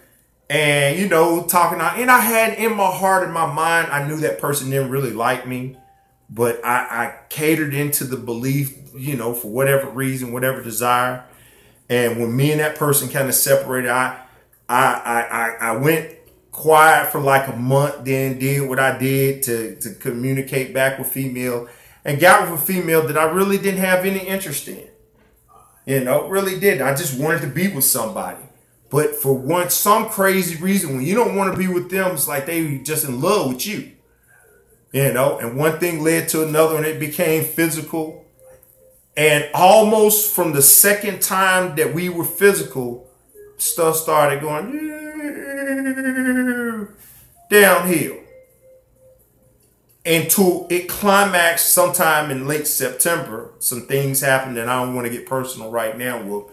And, you know, and I had in my heart and my mind, I knew that person didn't really like me. But I catered into the belief, you know, for whatever reason, whatever desire. And when me and that person kind of separated, I went quiet for like a month, then did what I did to communicate back with female, and got with a female that I really didn't have any interest in. You know, really didn't. I just wanted to be with somebody. But for some crazy reason, when you don't want to be with them, it's like they just in love with you. You know, and one thing led to another, and it became physical. And almost from the second time that we were physical, stuff started going downhill. Until it climaxed sometime in late September. Some things happened, and I don't want to get personal right now, Will.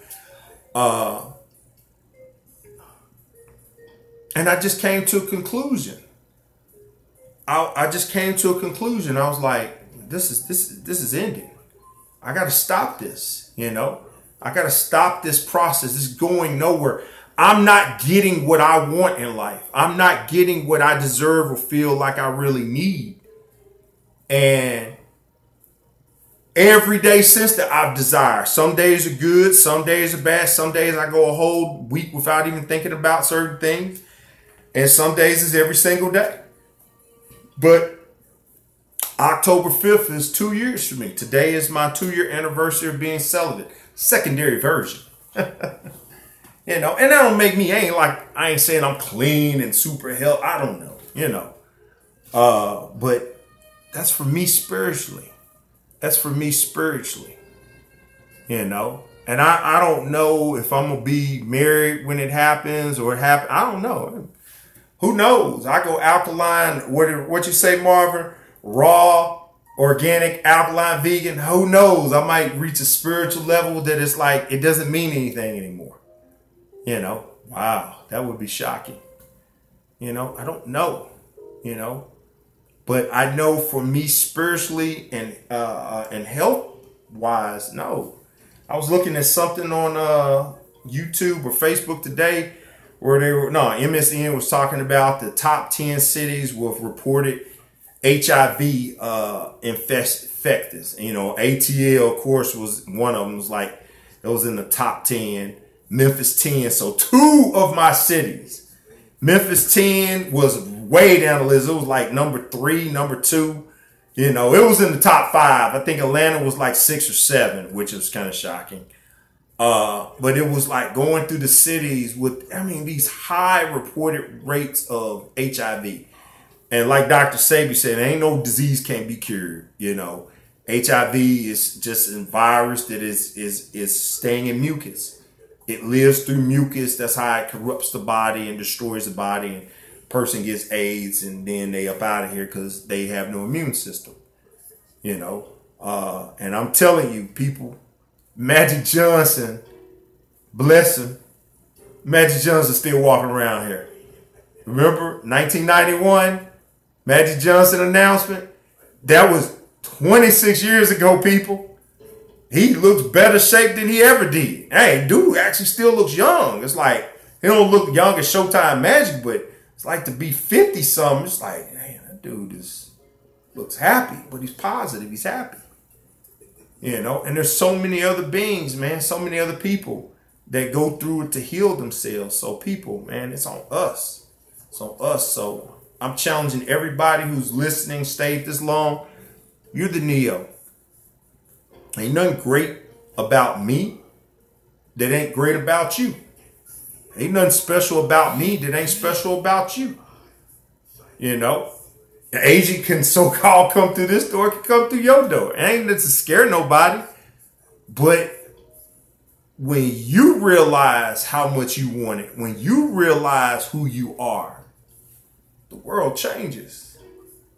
And I just came to a conclusion. I just came to a conclusion. I was like, this is ending. I got to stop this, you know. I got to stop this process. It's going nowhere. I'm not getting what I want in life. I'm not getting what I deserve or feel like I really need. And every day since that, I've desired. Some days are good. Some days are bad. Some days I go a whole week without even thinking about certain things. And some days is every single day. But October 5th is 2 years for me. Today is my 2-year anniversary of being celibate. Secondary version. You know, and that don't make me, I ain't saying I'm clean and super healthy. I don't know, you know. But that's for me spiritually. That's for me spiritually. You know. And I don't know if I'm going to be married when it happens or it happens. I don't know. Who knows? I go alkaline, what you say, Marvin? Raw, organic, alkaline, vegan. Who knows? I might reach a spiritual level that it's like, it doesn't mean anything anymore. You know? Wow. That would be shocking. You know? I don't know. You know? But I know for me spiritually and health wise, no. I was looking at something on YouTube or Facebook today where MSN was talking about the top 10 cities with reported HIV infectors. You know, ATL, of course, was one of them. It was in the top 10. Memphis 10. So 2 of my cities. Memphis 10 was way down the list. It was like number 3, number 2. You know, it was in the top 5. I think Atlanta was like 6 or 7, which is kind of shocking. But it was like going through the cities with, these high reported rates of HIV. And like Dr. Sebi said, ain't no disease can't be cured. You know, HIV is just a virus that is staying in mucus. It lives through mucus. That's how it corrupts the body and destroys the body. And person gets AIDS and then they up out of here because they have no immune system. You know, and I'm telling you, people, Magic Johnson, bless him, Magic Johnson still walking around here. Remember 1991, Magic Johnson announcement? That was 26 years ago, people. He looks better shape than he ever did. Hey, dude actually still looks young. It's like, he don't look young as Showtime Magic, but it's like to be 50 something. It's like, man, that dude looks happy, but he's positive. He's happy. You know, and there's so many other beings, man, so many other people that go through it to heal themselves. So people, man, it's on us. It's on us. So I'm challenging everybody who's listening, stayed this long. You're the Neo. Ain't nothing great about me that ain't great about you. Ain't nothing special about me that ain't special about you. You know? The agent can so-called come through this door, can come through your door. It ain't to scare nobody. But when you realize how much you want it, when you realize who you are, the world changes.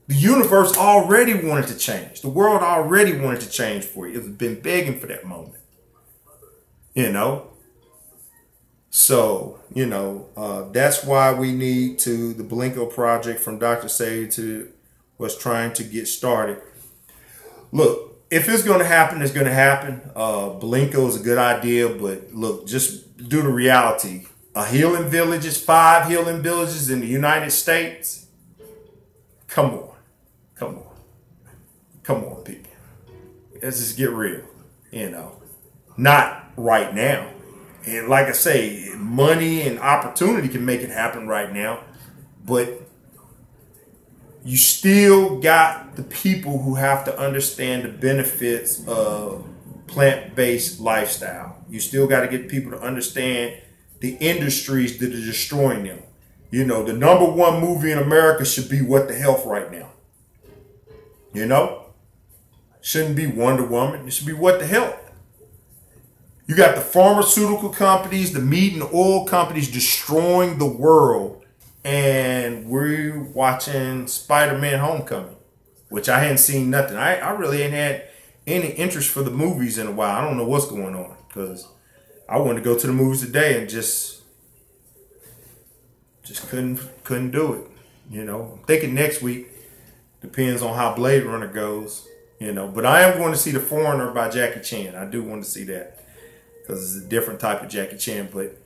The universe already wanted to change. The world already wanted to change for you. It's been begging for that moment. You know? So, that's why we need the Blinko project from Dr. Say to was trying to get started. Look, if it's going to happen, it's going to happen. Blinko is a good idea, but look, just do the reality. A healing village is 5 healing villages in the United States. Come on. Come on. Come on, people. Let's just get real. Not right now. And like I say, money and opportunity can make it happen right now. But you still got the people who have to understand the benefits of plant-based lifestyle. You still got to get people to understand the industries that are destroying them. The number 1 movie in America should be What the Health right now. Shouldn't be Wonder Woman. It should be What the Health. You got the pharmaceutical companies, the meat and oil companies destroying the world. And we're watching Spider-Man Homecoming, which I hadn't seen nothing. I really ain't had any interest for the movies in a while. I don't know what's going on because I wanted to go to the movies today and just couldn't do it. I'm thinking next week. Depends on how Blade Runner goes. But I am going to see The Foreigner by Jackie Chan. I do want to see that because it's a different type of Jackie Chan. But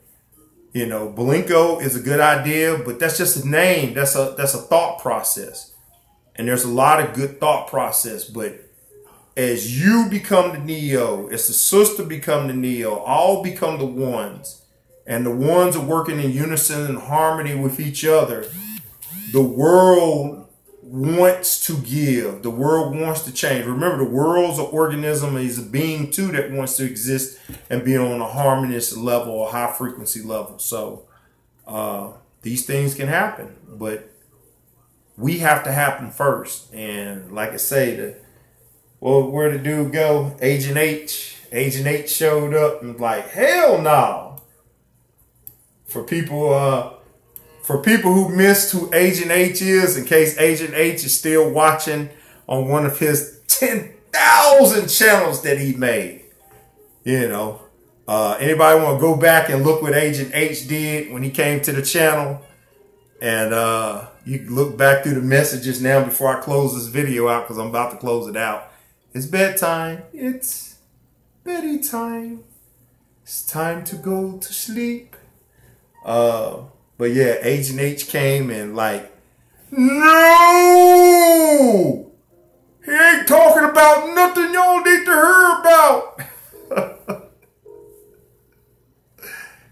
Blinko is a good idea, but that's just a name. That's a thought process, and there's a lot of good thought process. But as you become the Neo, as the sister become the Neo, all become the ones, and the ones are working in unison and harmony with each other. The world wants to give. The world wants to change. Remember, the world's an organism. Is a being too that wants to exist and be on a harmonious level, a high frequency level. So these things can happen, but we have to happen first. And like I say, where'd the dude go? Agent H. Agent H showed up and was like, hell no. For people who missed who Agent H is, in case Agent H is still watching on one of his 10,000 channels that he made, anybody want to go back and look what Agent H did when he came to the channel? And you can look back through the messages now before I close this video out, because I'm about to close it out. It's bedtime. It's bedtime. It's time to go to sleep. But yeah, Agent H came and like, no! He ain't talking about nothing y'all need to hear about.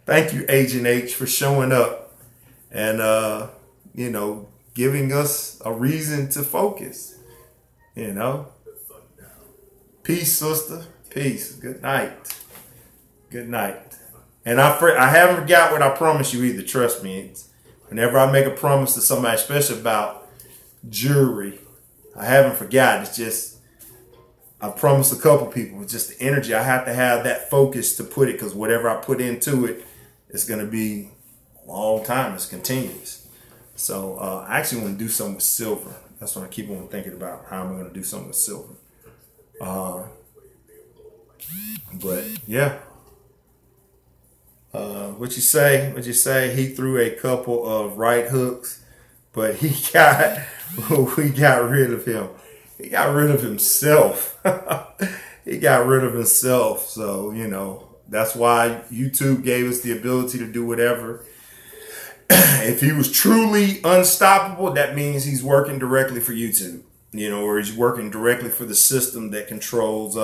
Thank you, Agent H, for showing up and, giving us a reason to focus, Peace, sister. Peace. Good night. Good night. And I haven't forgot what I promised you either. Trust me. Whenever I make a promise to somebody, especially about jewelry, I haven't forgot. It's just, I promised a couple people. It's just the energy. I have to have that focus to put it, because whatever I put into it, it's going to be a long time. It's continuous. So I actually want to do something with silver. That's what I keep on thinking about. How am I going to do something with silver? But yeah. What you say? He threw a couple of right hooks, but we got rid of him. He got rid of himself. He got rid of himself. So, that's why YouTube gave us the ability to do whatever. If he was truly unstoppable, that means he's working directly for YouTube, or he's working directly for the system that controls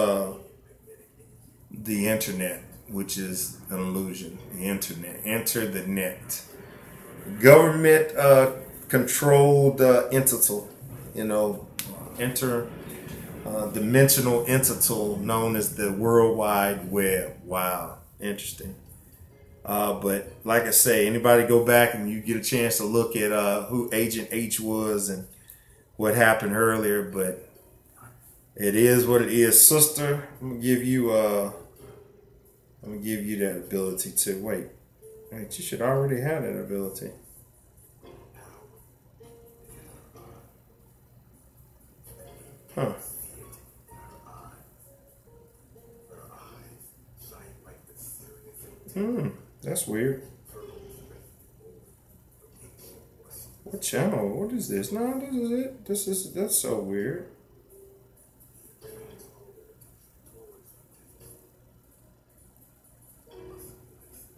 the internet, which is an illusion. The internet. Enter the net. Government controlled entity, interdimensional entity known as the World Wide Web. Wow. Interesting. But like I say, anybody go back and you get a chance to look at who Agent H was and what happened earlier, but it is what it is. Sister, I'm gonna give you that ability to wait, you should already have that ability. Huh. That's weird. What channel? What is this? No, this is it. That's so weird.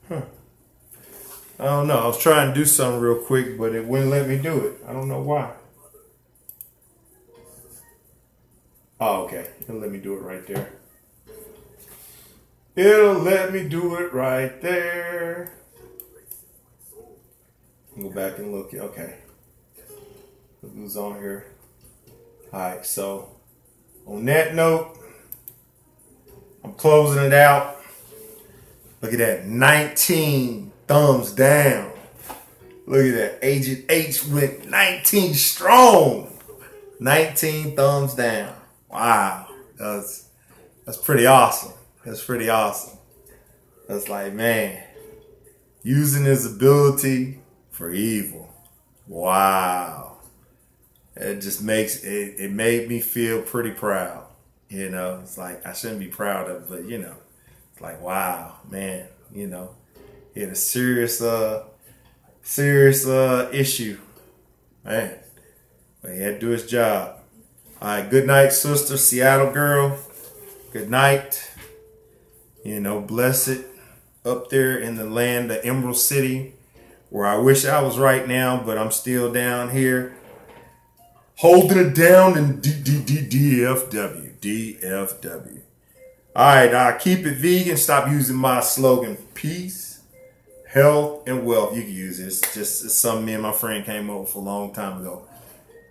Huh. I don't know. I was trying to do something real quick, but it wouldn't let me do it. I don't know why. Oh, okay. It'll let me do it right there. It'll let me do it right there. Go back and look. Okay. Look who's on here. Alright, so on that note, I'm closing it out. Look at that. 19 thumbs down. Look at that. Agent H went 19 strong. 19 thumbs down. Wow. That's pretty awesome. That's pretty awesome. That's like, man, using his ability for evil. Wow. It just makes it made me feel pretty proud. You know, it's like I shouldn't be proud of it, but you know, it's like, wow, man, you know, he had a serious issue. Man. But he had to do his job. All right, good night, sister, Seattle girl. Good night. You know, blessed up there in the land of Emerald City, where I wish I was right now, but I'm still down here holding it down in DFW. All right, keep it vegan. Stop using my slogan, peace, health, and wealth. You can use it. It's just something me and my friend came up with a long time ago.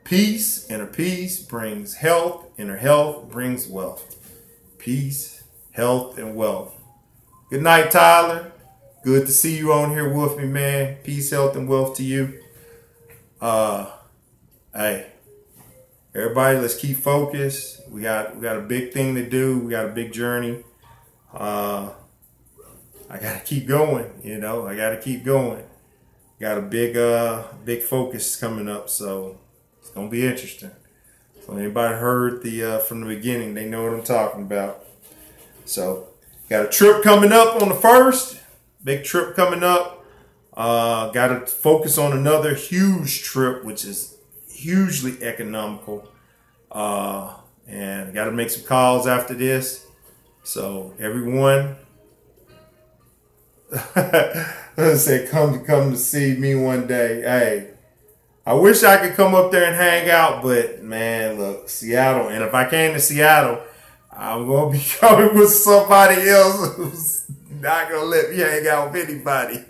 Peace, inner peace brings health. Inner health brings wealth. Peace, health, and wealth. Good night, Tyler. Good to see you on here with me, man. Peace, health, and wealth to you. Hey, everybody, let's keep focused. We got a big thing to do. We got a big journey. I gotta keep going. You know, I gotta keep going. Got a big focus coming up, so it's gonna be interesting. So anybody heard from the beginning, they know what I'm talking about. So got a trip coming up on the 1st. Big trip coming up. Got to focus on another huge trip, which is hugely economical. And got to make some calls after this. So everyone, let's say come to see me one day. Hey, I wish I could come up there and hang out, but man, look, Seattle. And if I came to Seattle, I'm going to be coming with somebody else who's not going to let me hang out with anybody.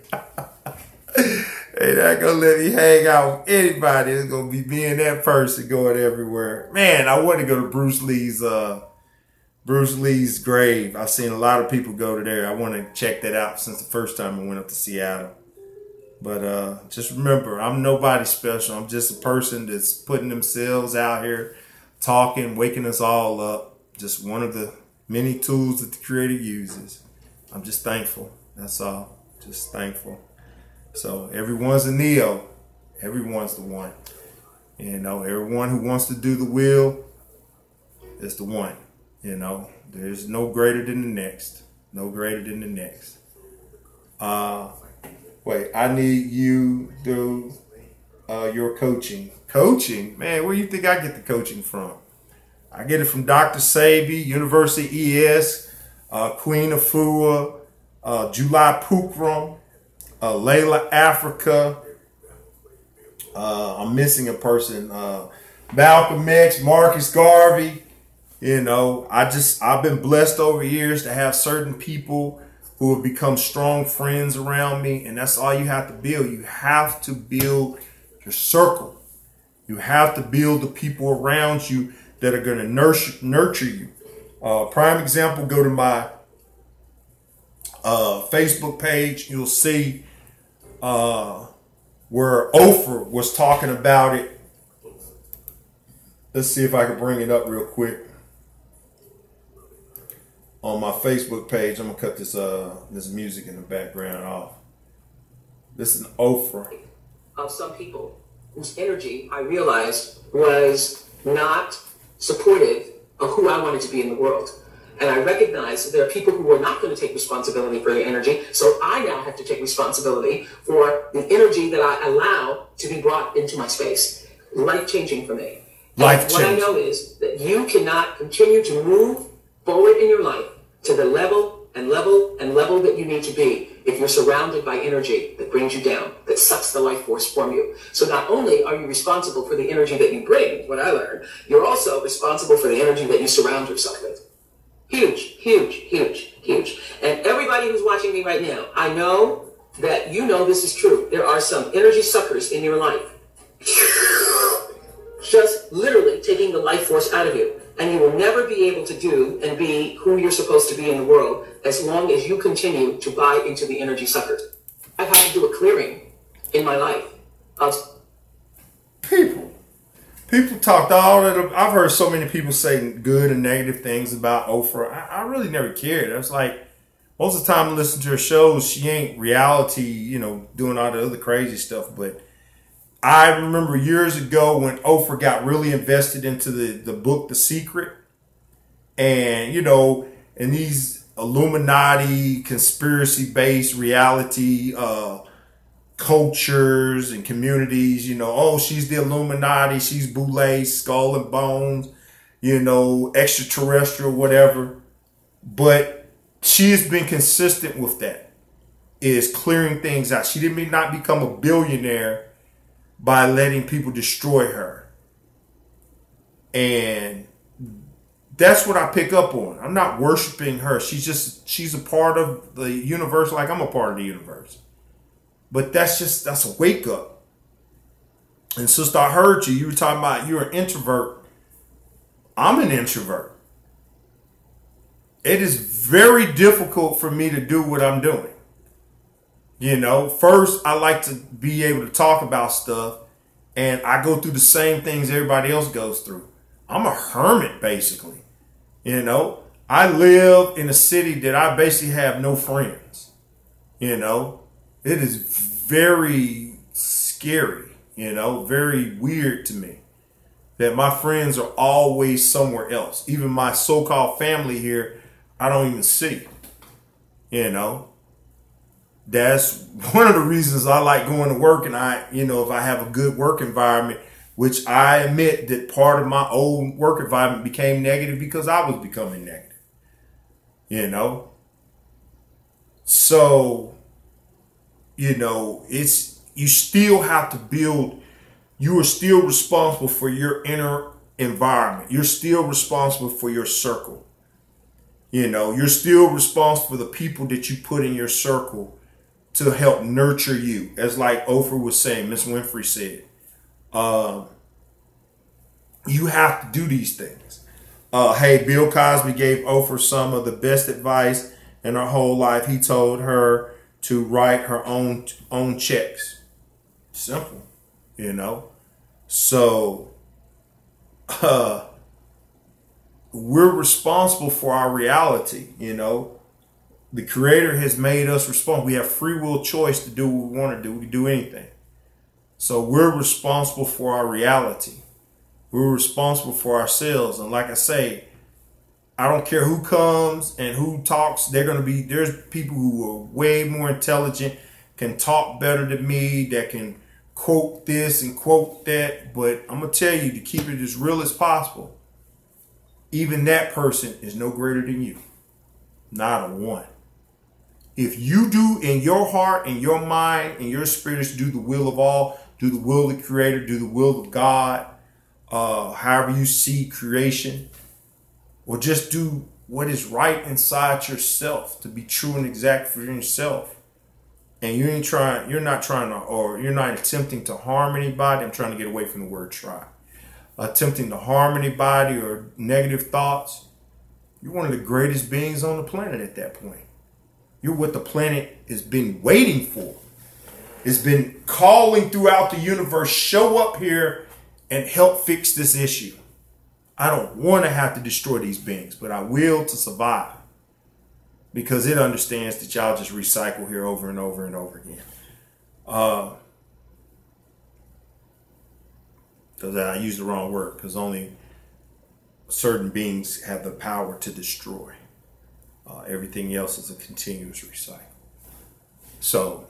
They're not going to let me hang out with anybody. It's going to be me and that person going everywhere. Man, I want to go to Bruce Lee's grave. I've seen a lot of people go to there. I want to check that out since the first time I went up to Seattle. But just remember, I'm nobody special. I'm just a person that's putting themselves out here, talking, waking us all up. Just one of the many tools that the Creator uses. I'm just thankful. That's all. Just thankful. So everyone's a Neo. Everyone's the one. You know, everyone who wants to do the will is the one. You know, there's no greater than the next. No greater than the next. Wait, I need you to do your coaching. Coaching? Man, where do you think I get the coaching from? I get it from Dr. Sabi, University ES, Queen Afua, July Pukram, Layla Africa. I'm missing a person. Malcolm X, Marcus Garvey. You know, I've been blessed over years to have certain people who have become strong friends around me. And that's all you have to build. You have to build your circle. You have to build the people around you that are going to nurture you. Prime example, go to my Facebook page. You'll see where Oprah was talking about it. Let's see if I can bring it up real quick. On my Facebook page, I'm going to cut this music in the background off. This is Oprah. Of some people whose energy, I realized, was not supportive of who I wanted to be in the world. And I recognize that there are people who are not going to take responsibility for their energy. So I now have to take responsibility for the energy that I allow to be brought into my space. Life-changing for me. Life-changing. What I know is that you cannot continue to move forward in your life to the level and level and level that you need to be if you're surrounded by energy that brings you down, that sucks the life force from you. So not only are you responsible for the energy that you bring, what I learned, you're also responsible for the energy that you surround yourself with. Huge, huge, huge, huge. And everybody who's watching me right now, I know that you know this is true. There are some energy suckers in your life. Just literally taking the life force out of you. And you will never be able to do and be who you're supposed to be in the world as long as you continue to buy into the energy suckers. I've had to do a clearing in my life of People talked all that. I've heard so many people say good and negative things about Oprah. I really never cared. I was like, most of the time I listen to her shows, she ain't reality, you know, doing all the other crazy stuff. But I remember years ago when Oprah got really invested into the book, The Secret. And, you know, and these Illuminati, conspiracy-based reality cultures and communities, you know, oh, she's the Illuminati, she's Boule, Skull and Bones, you know, extraterrestrial, whatever. But she has been consistent with that, is clearing things out. She did not become a billionaire by letting people destroy her. And that's what I pick up on. I'm not worshiping her. She's a part of the universe like I'm a part of the universe. But that's a wake up. And sister, I heard you. You were talking about you're an introvert. I'm an introvert. It is very difficult for me to do what I'm doing. You know, first, I like to be able to talk about stuff, and I go through the same things everybody else goes through. I'm a hermit, basically. You know, I live in a city that I basically have no friends. You know, it is very scary, you know, very weird to me that my friends are always somewhere else. Even my so-called family here, I don't even see, you know. That's one of the reasons I like going to work. And if I have a good work environment, which I admit that part of my old work environment became negative because I was becoming negative, you know. So, you know, you still have to build, you are still responsible for your inner environment. You're still responsible for your circle. You know, you're still responsible for the people that you put in your circle to help nurture you. As like Oprah was saying, Miss Winfrey said, you have to do these things. Hey, Bill Cosby gave Oprah some of the best advice in her whole life. He told her to write her own checks. Simple, you know. So we're responsible for our reality, you know. The Creator has made us responsible. We have free will choice to do what we want to do. We can do anything. So we're responsible for our reality. We're responsible for ourselves. And like I say, I don't care who comes and who talks. There's people who are way more intelligent, can talk better than me, that can quote this and quote that. But I'm going to tell you, to keep it as real as possible, even that person is no greater than you. Not a one. If you do in your heart and your mind and your spirit do the will of all, do the will of the Creator, do the will of God, however you see creation, or just do what is right inside yourself to be true and exact for yourself. And you're not attempting to harm anybody. I'm trying to get away from the word try. Attempting to harm anybody or negative thoughts. You're one of the greatest beings on the planet at that point. You're what the planet has been waiting for. It's been calling throughout the universe, show up here and help fix this issue. I don't want to have to destroy these beings, but I will to survive. Because it understands that y'all just recycle here over and over and over again. Because I used the wrong word, because only certain beings have the power to destroy. Everything else is a continuous recycle. So,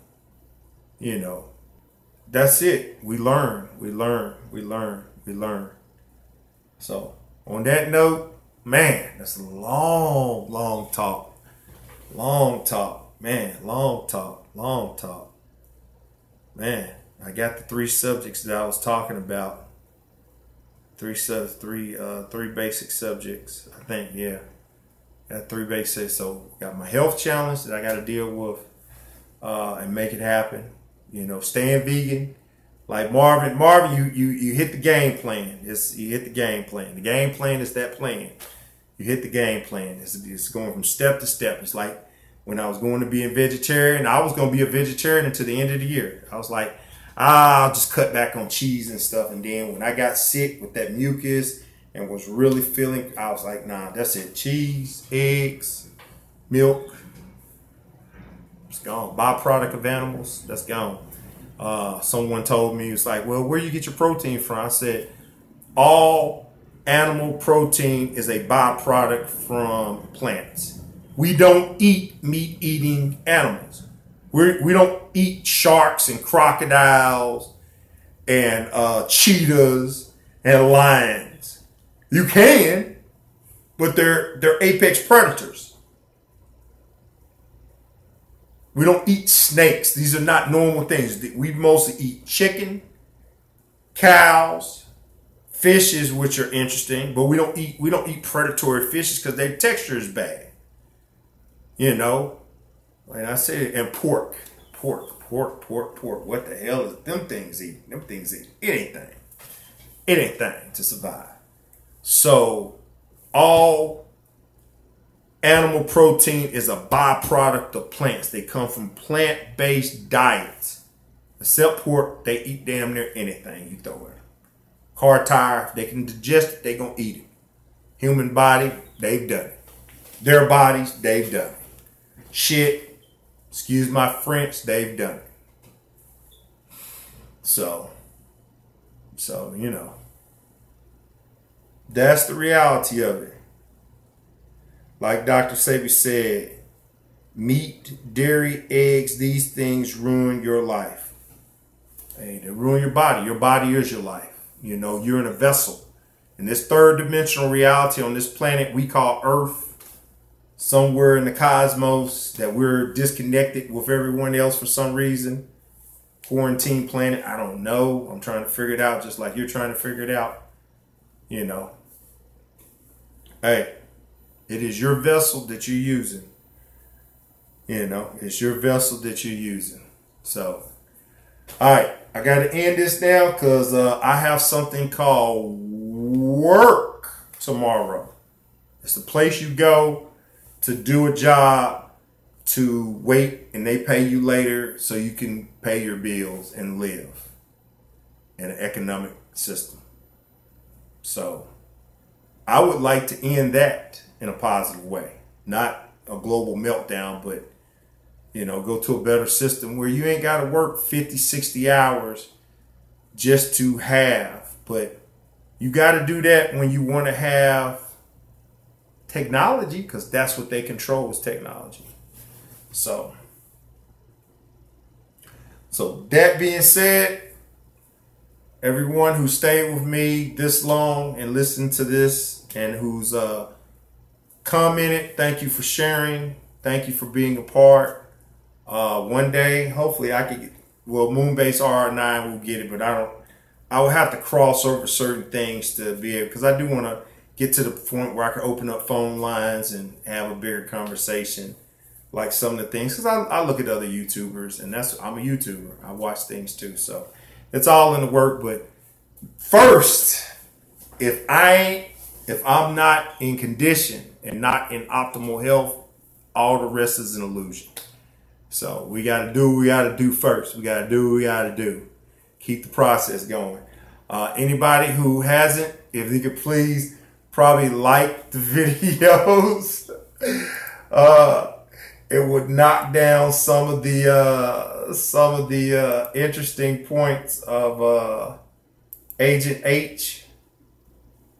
you know, that's it. We learn, we learn, we learn, we learn. So on that note, man, that's a long talk. Long talk, man, long talk. Man, I got the 3 subjects that I was talking about. Three basic subjects, I think, yeah. Got 3 basics. So got my health challenge that I got to deal with and make it happen. You know, staying vegan. Like Marvin, you hit the game plan. You hit the game plan. The game plan is that plan. You hit the game plan. It's going from step to step. It's like when I was going to be a vegetarian, I was going to be a vegetarian until the end of the year. I was like, I'll just cut back on cheese and stuff. And then when I got sick with that mucus and was really feeling, I was like, nah, that's it. Cheese, eggs, milk, it's gone. Byproduct of animals, that's gone. Someone told me, it's like, well, where you get your protein from? I said, all animal protein is a byproduct from plants. We don't eat meat-eating animals. We don't eat sharks and crocodiles and cheetahs and lions. You can, but they're apex predators. We don't eat snakes. These are not normal things. We mostly eat chicken, cows, fishes, which are interesting, but we don't eat predatory fishes because their texture is bad. You know, like I said, and pork. What the hell is them things eating? Them things eat anything to survive. So all animal protein is a byproduct of plants. They come from plant-based diets. Except pork, they eat damn near anything you throw at them. Car tire, if they can digest it, they gonna eat it. Human body, they've done it. Their bodies, they've done it. Shit, excuse my French, they've done it. So, you know, that's the reality of it. Like Dr. Sebi said, meat, dairy, eggs, these things ruin your life. Hey, they ruin your body. Your body is your life. You know, you're in a vessel. In this third dimensional reality on this planet we call Earth, somewhere in the cosmos that we're disconnected with everyone else for some reason. Quarantine planet, I don't know. I'm trying to figure it out just like you're trying to figure it out. You know. Hey, it is your vessel that you're using. You know, it's your vessel that you're using. So, all right, I got to end this now because I have something called work tomorrow. It's the place you go to do a job, to wait, and they pay you later so you can pay your bills and live in an economic system. So I would like to end that in a positive way. Not a global meltdown, but, you know, go to a better system where you ain't got to work 50, 60 hours just to have. But you got to do that when you want to have technology, because that's what they control is technology. So that being said, everyone who stayed with me this long and listened to this and who's commented, thank you for sharing. Thank you for being a part. One day, hopefully I could get, well, Moonbase R9 will get it, but I will have to cross over certain things to be able, because I do want to get to the point where I can open up phone lines and have a bigger conversation, like some of the things, because I look at other YouTubers, and I'm a YouTuber. I watch things too, so it's all in the work. But first, if I'm not in condition and not in optimal health, all the rest is an illusion. So we got to do what we got to do first. We got to do what we got to do. Keep the process going. Anybody who hasn't, if they could please probably like the videos. It would knock down some of the interesting points of Agent H,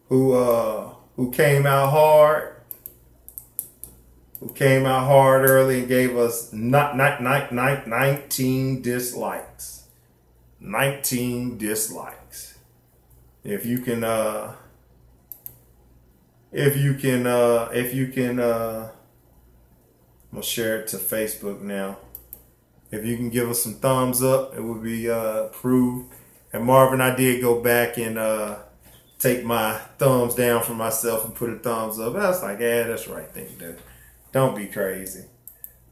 who came out hard who came out hard early and gave us 19 dislikes. 19 dislikes. If you can, I'm gonna share it to Facebook now. If you can give us some thumbs up, it would be approved. And Marvin, I did go back and take my thumbs down for myself and put a thumbs up. I was like, yeah, that's the right thing to do. Don't be crazy.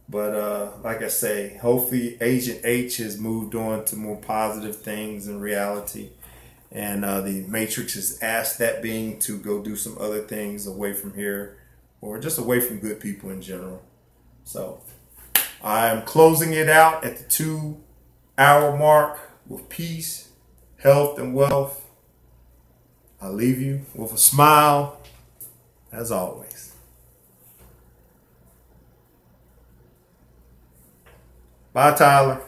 But like I say, hopefully Agent H has moved on to more positive things in reality. And the Matrix has asked that being to go do some other things away from here, or just away from good people in general. So I'm closing it out at the 2-hour mark with peace, health, and wealth. I leave you with a smile, as always. Bye, Tyler.